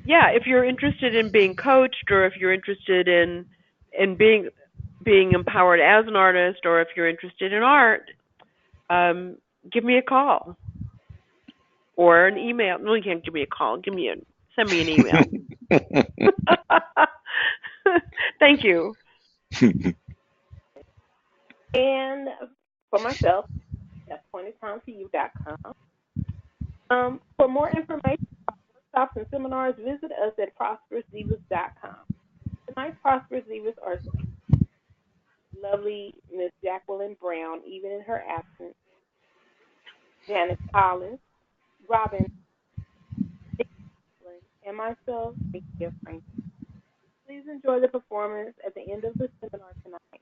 yeah, if you're interested in being coached, or if you're interested in being empowered as an artist, or if you're interested in art, give me a call or an email. No, you can't give me a call. Send me an email. Thank you. and for myself, that's pointingtimeforyou.com. For more information, workshops, and seminars, visit us at prosperousdivas.com. Tonight's Prosperous Divas are lovely Miss Jacqueline Brown, even in her absence, Janice Collins, Robin Dixon, and myself, Nikia Frank. Please enjoy the performance at the end of the seminar tonight.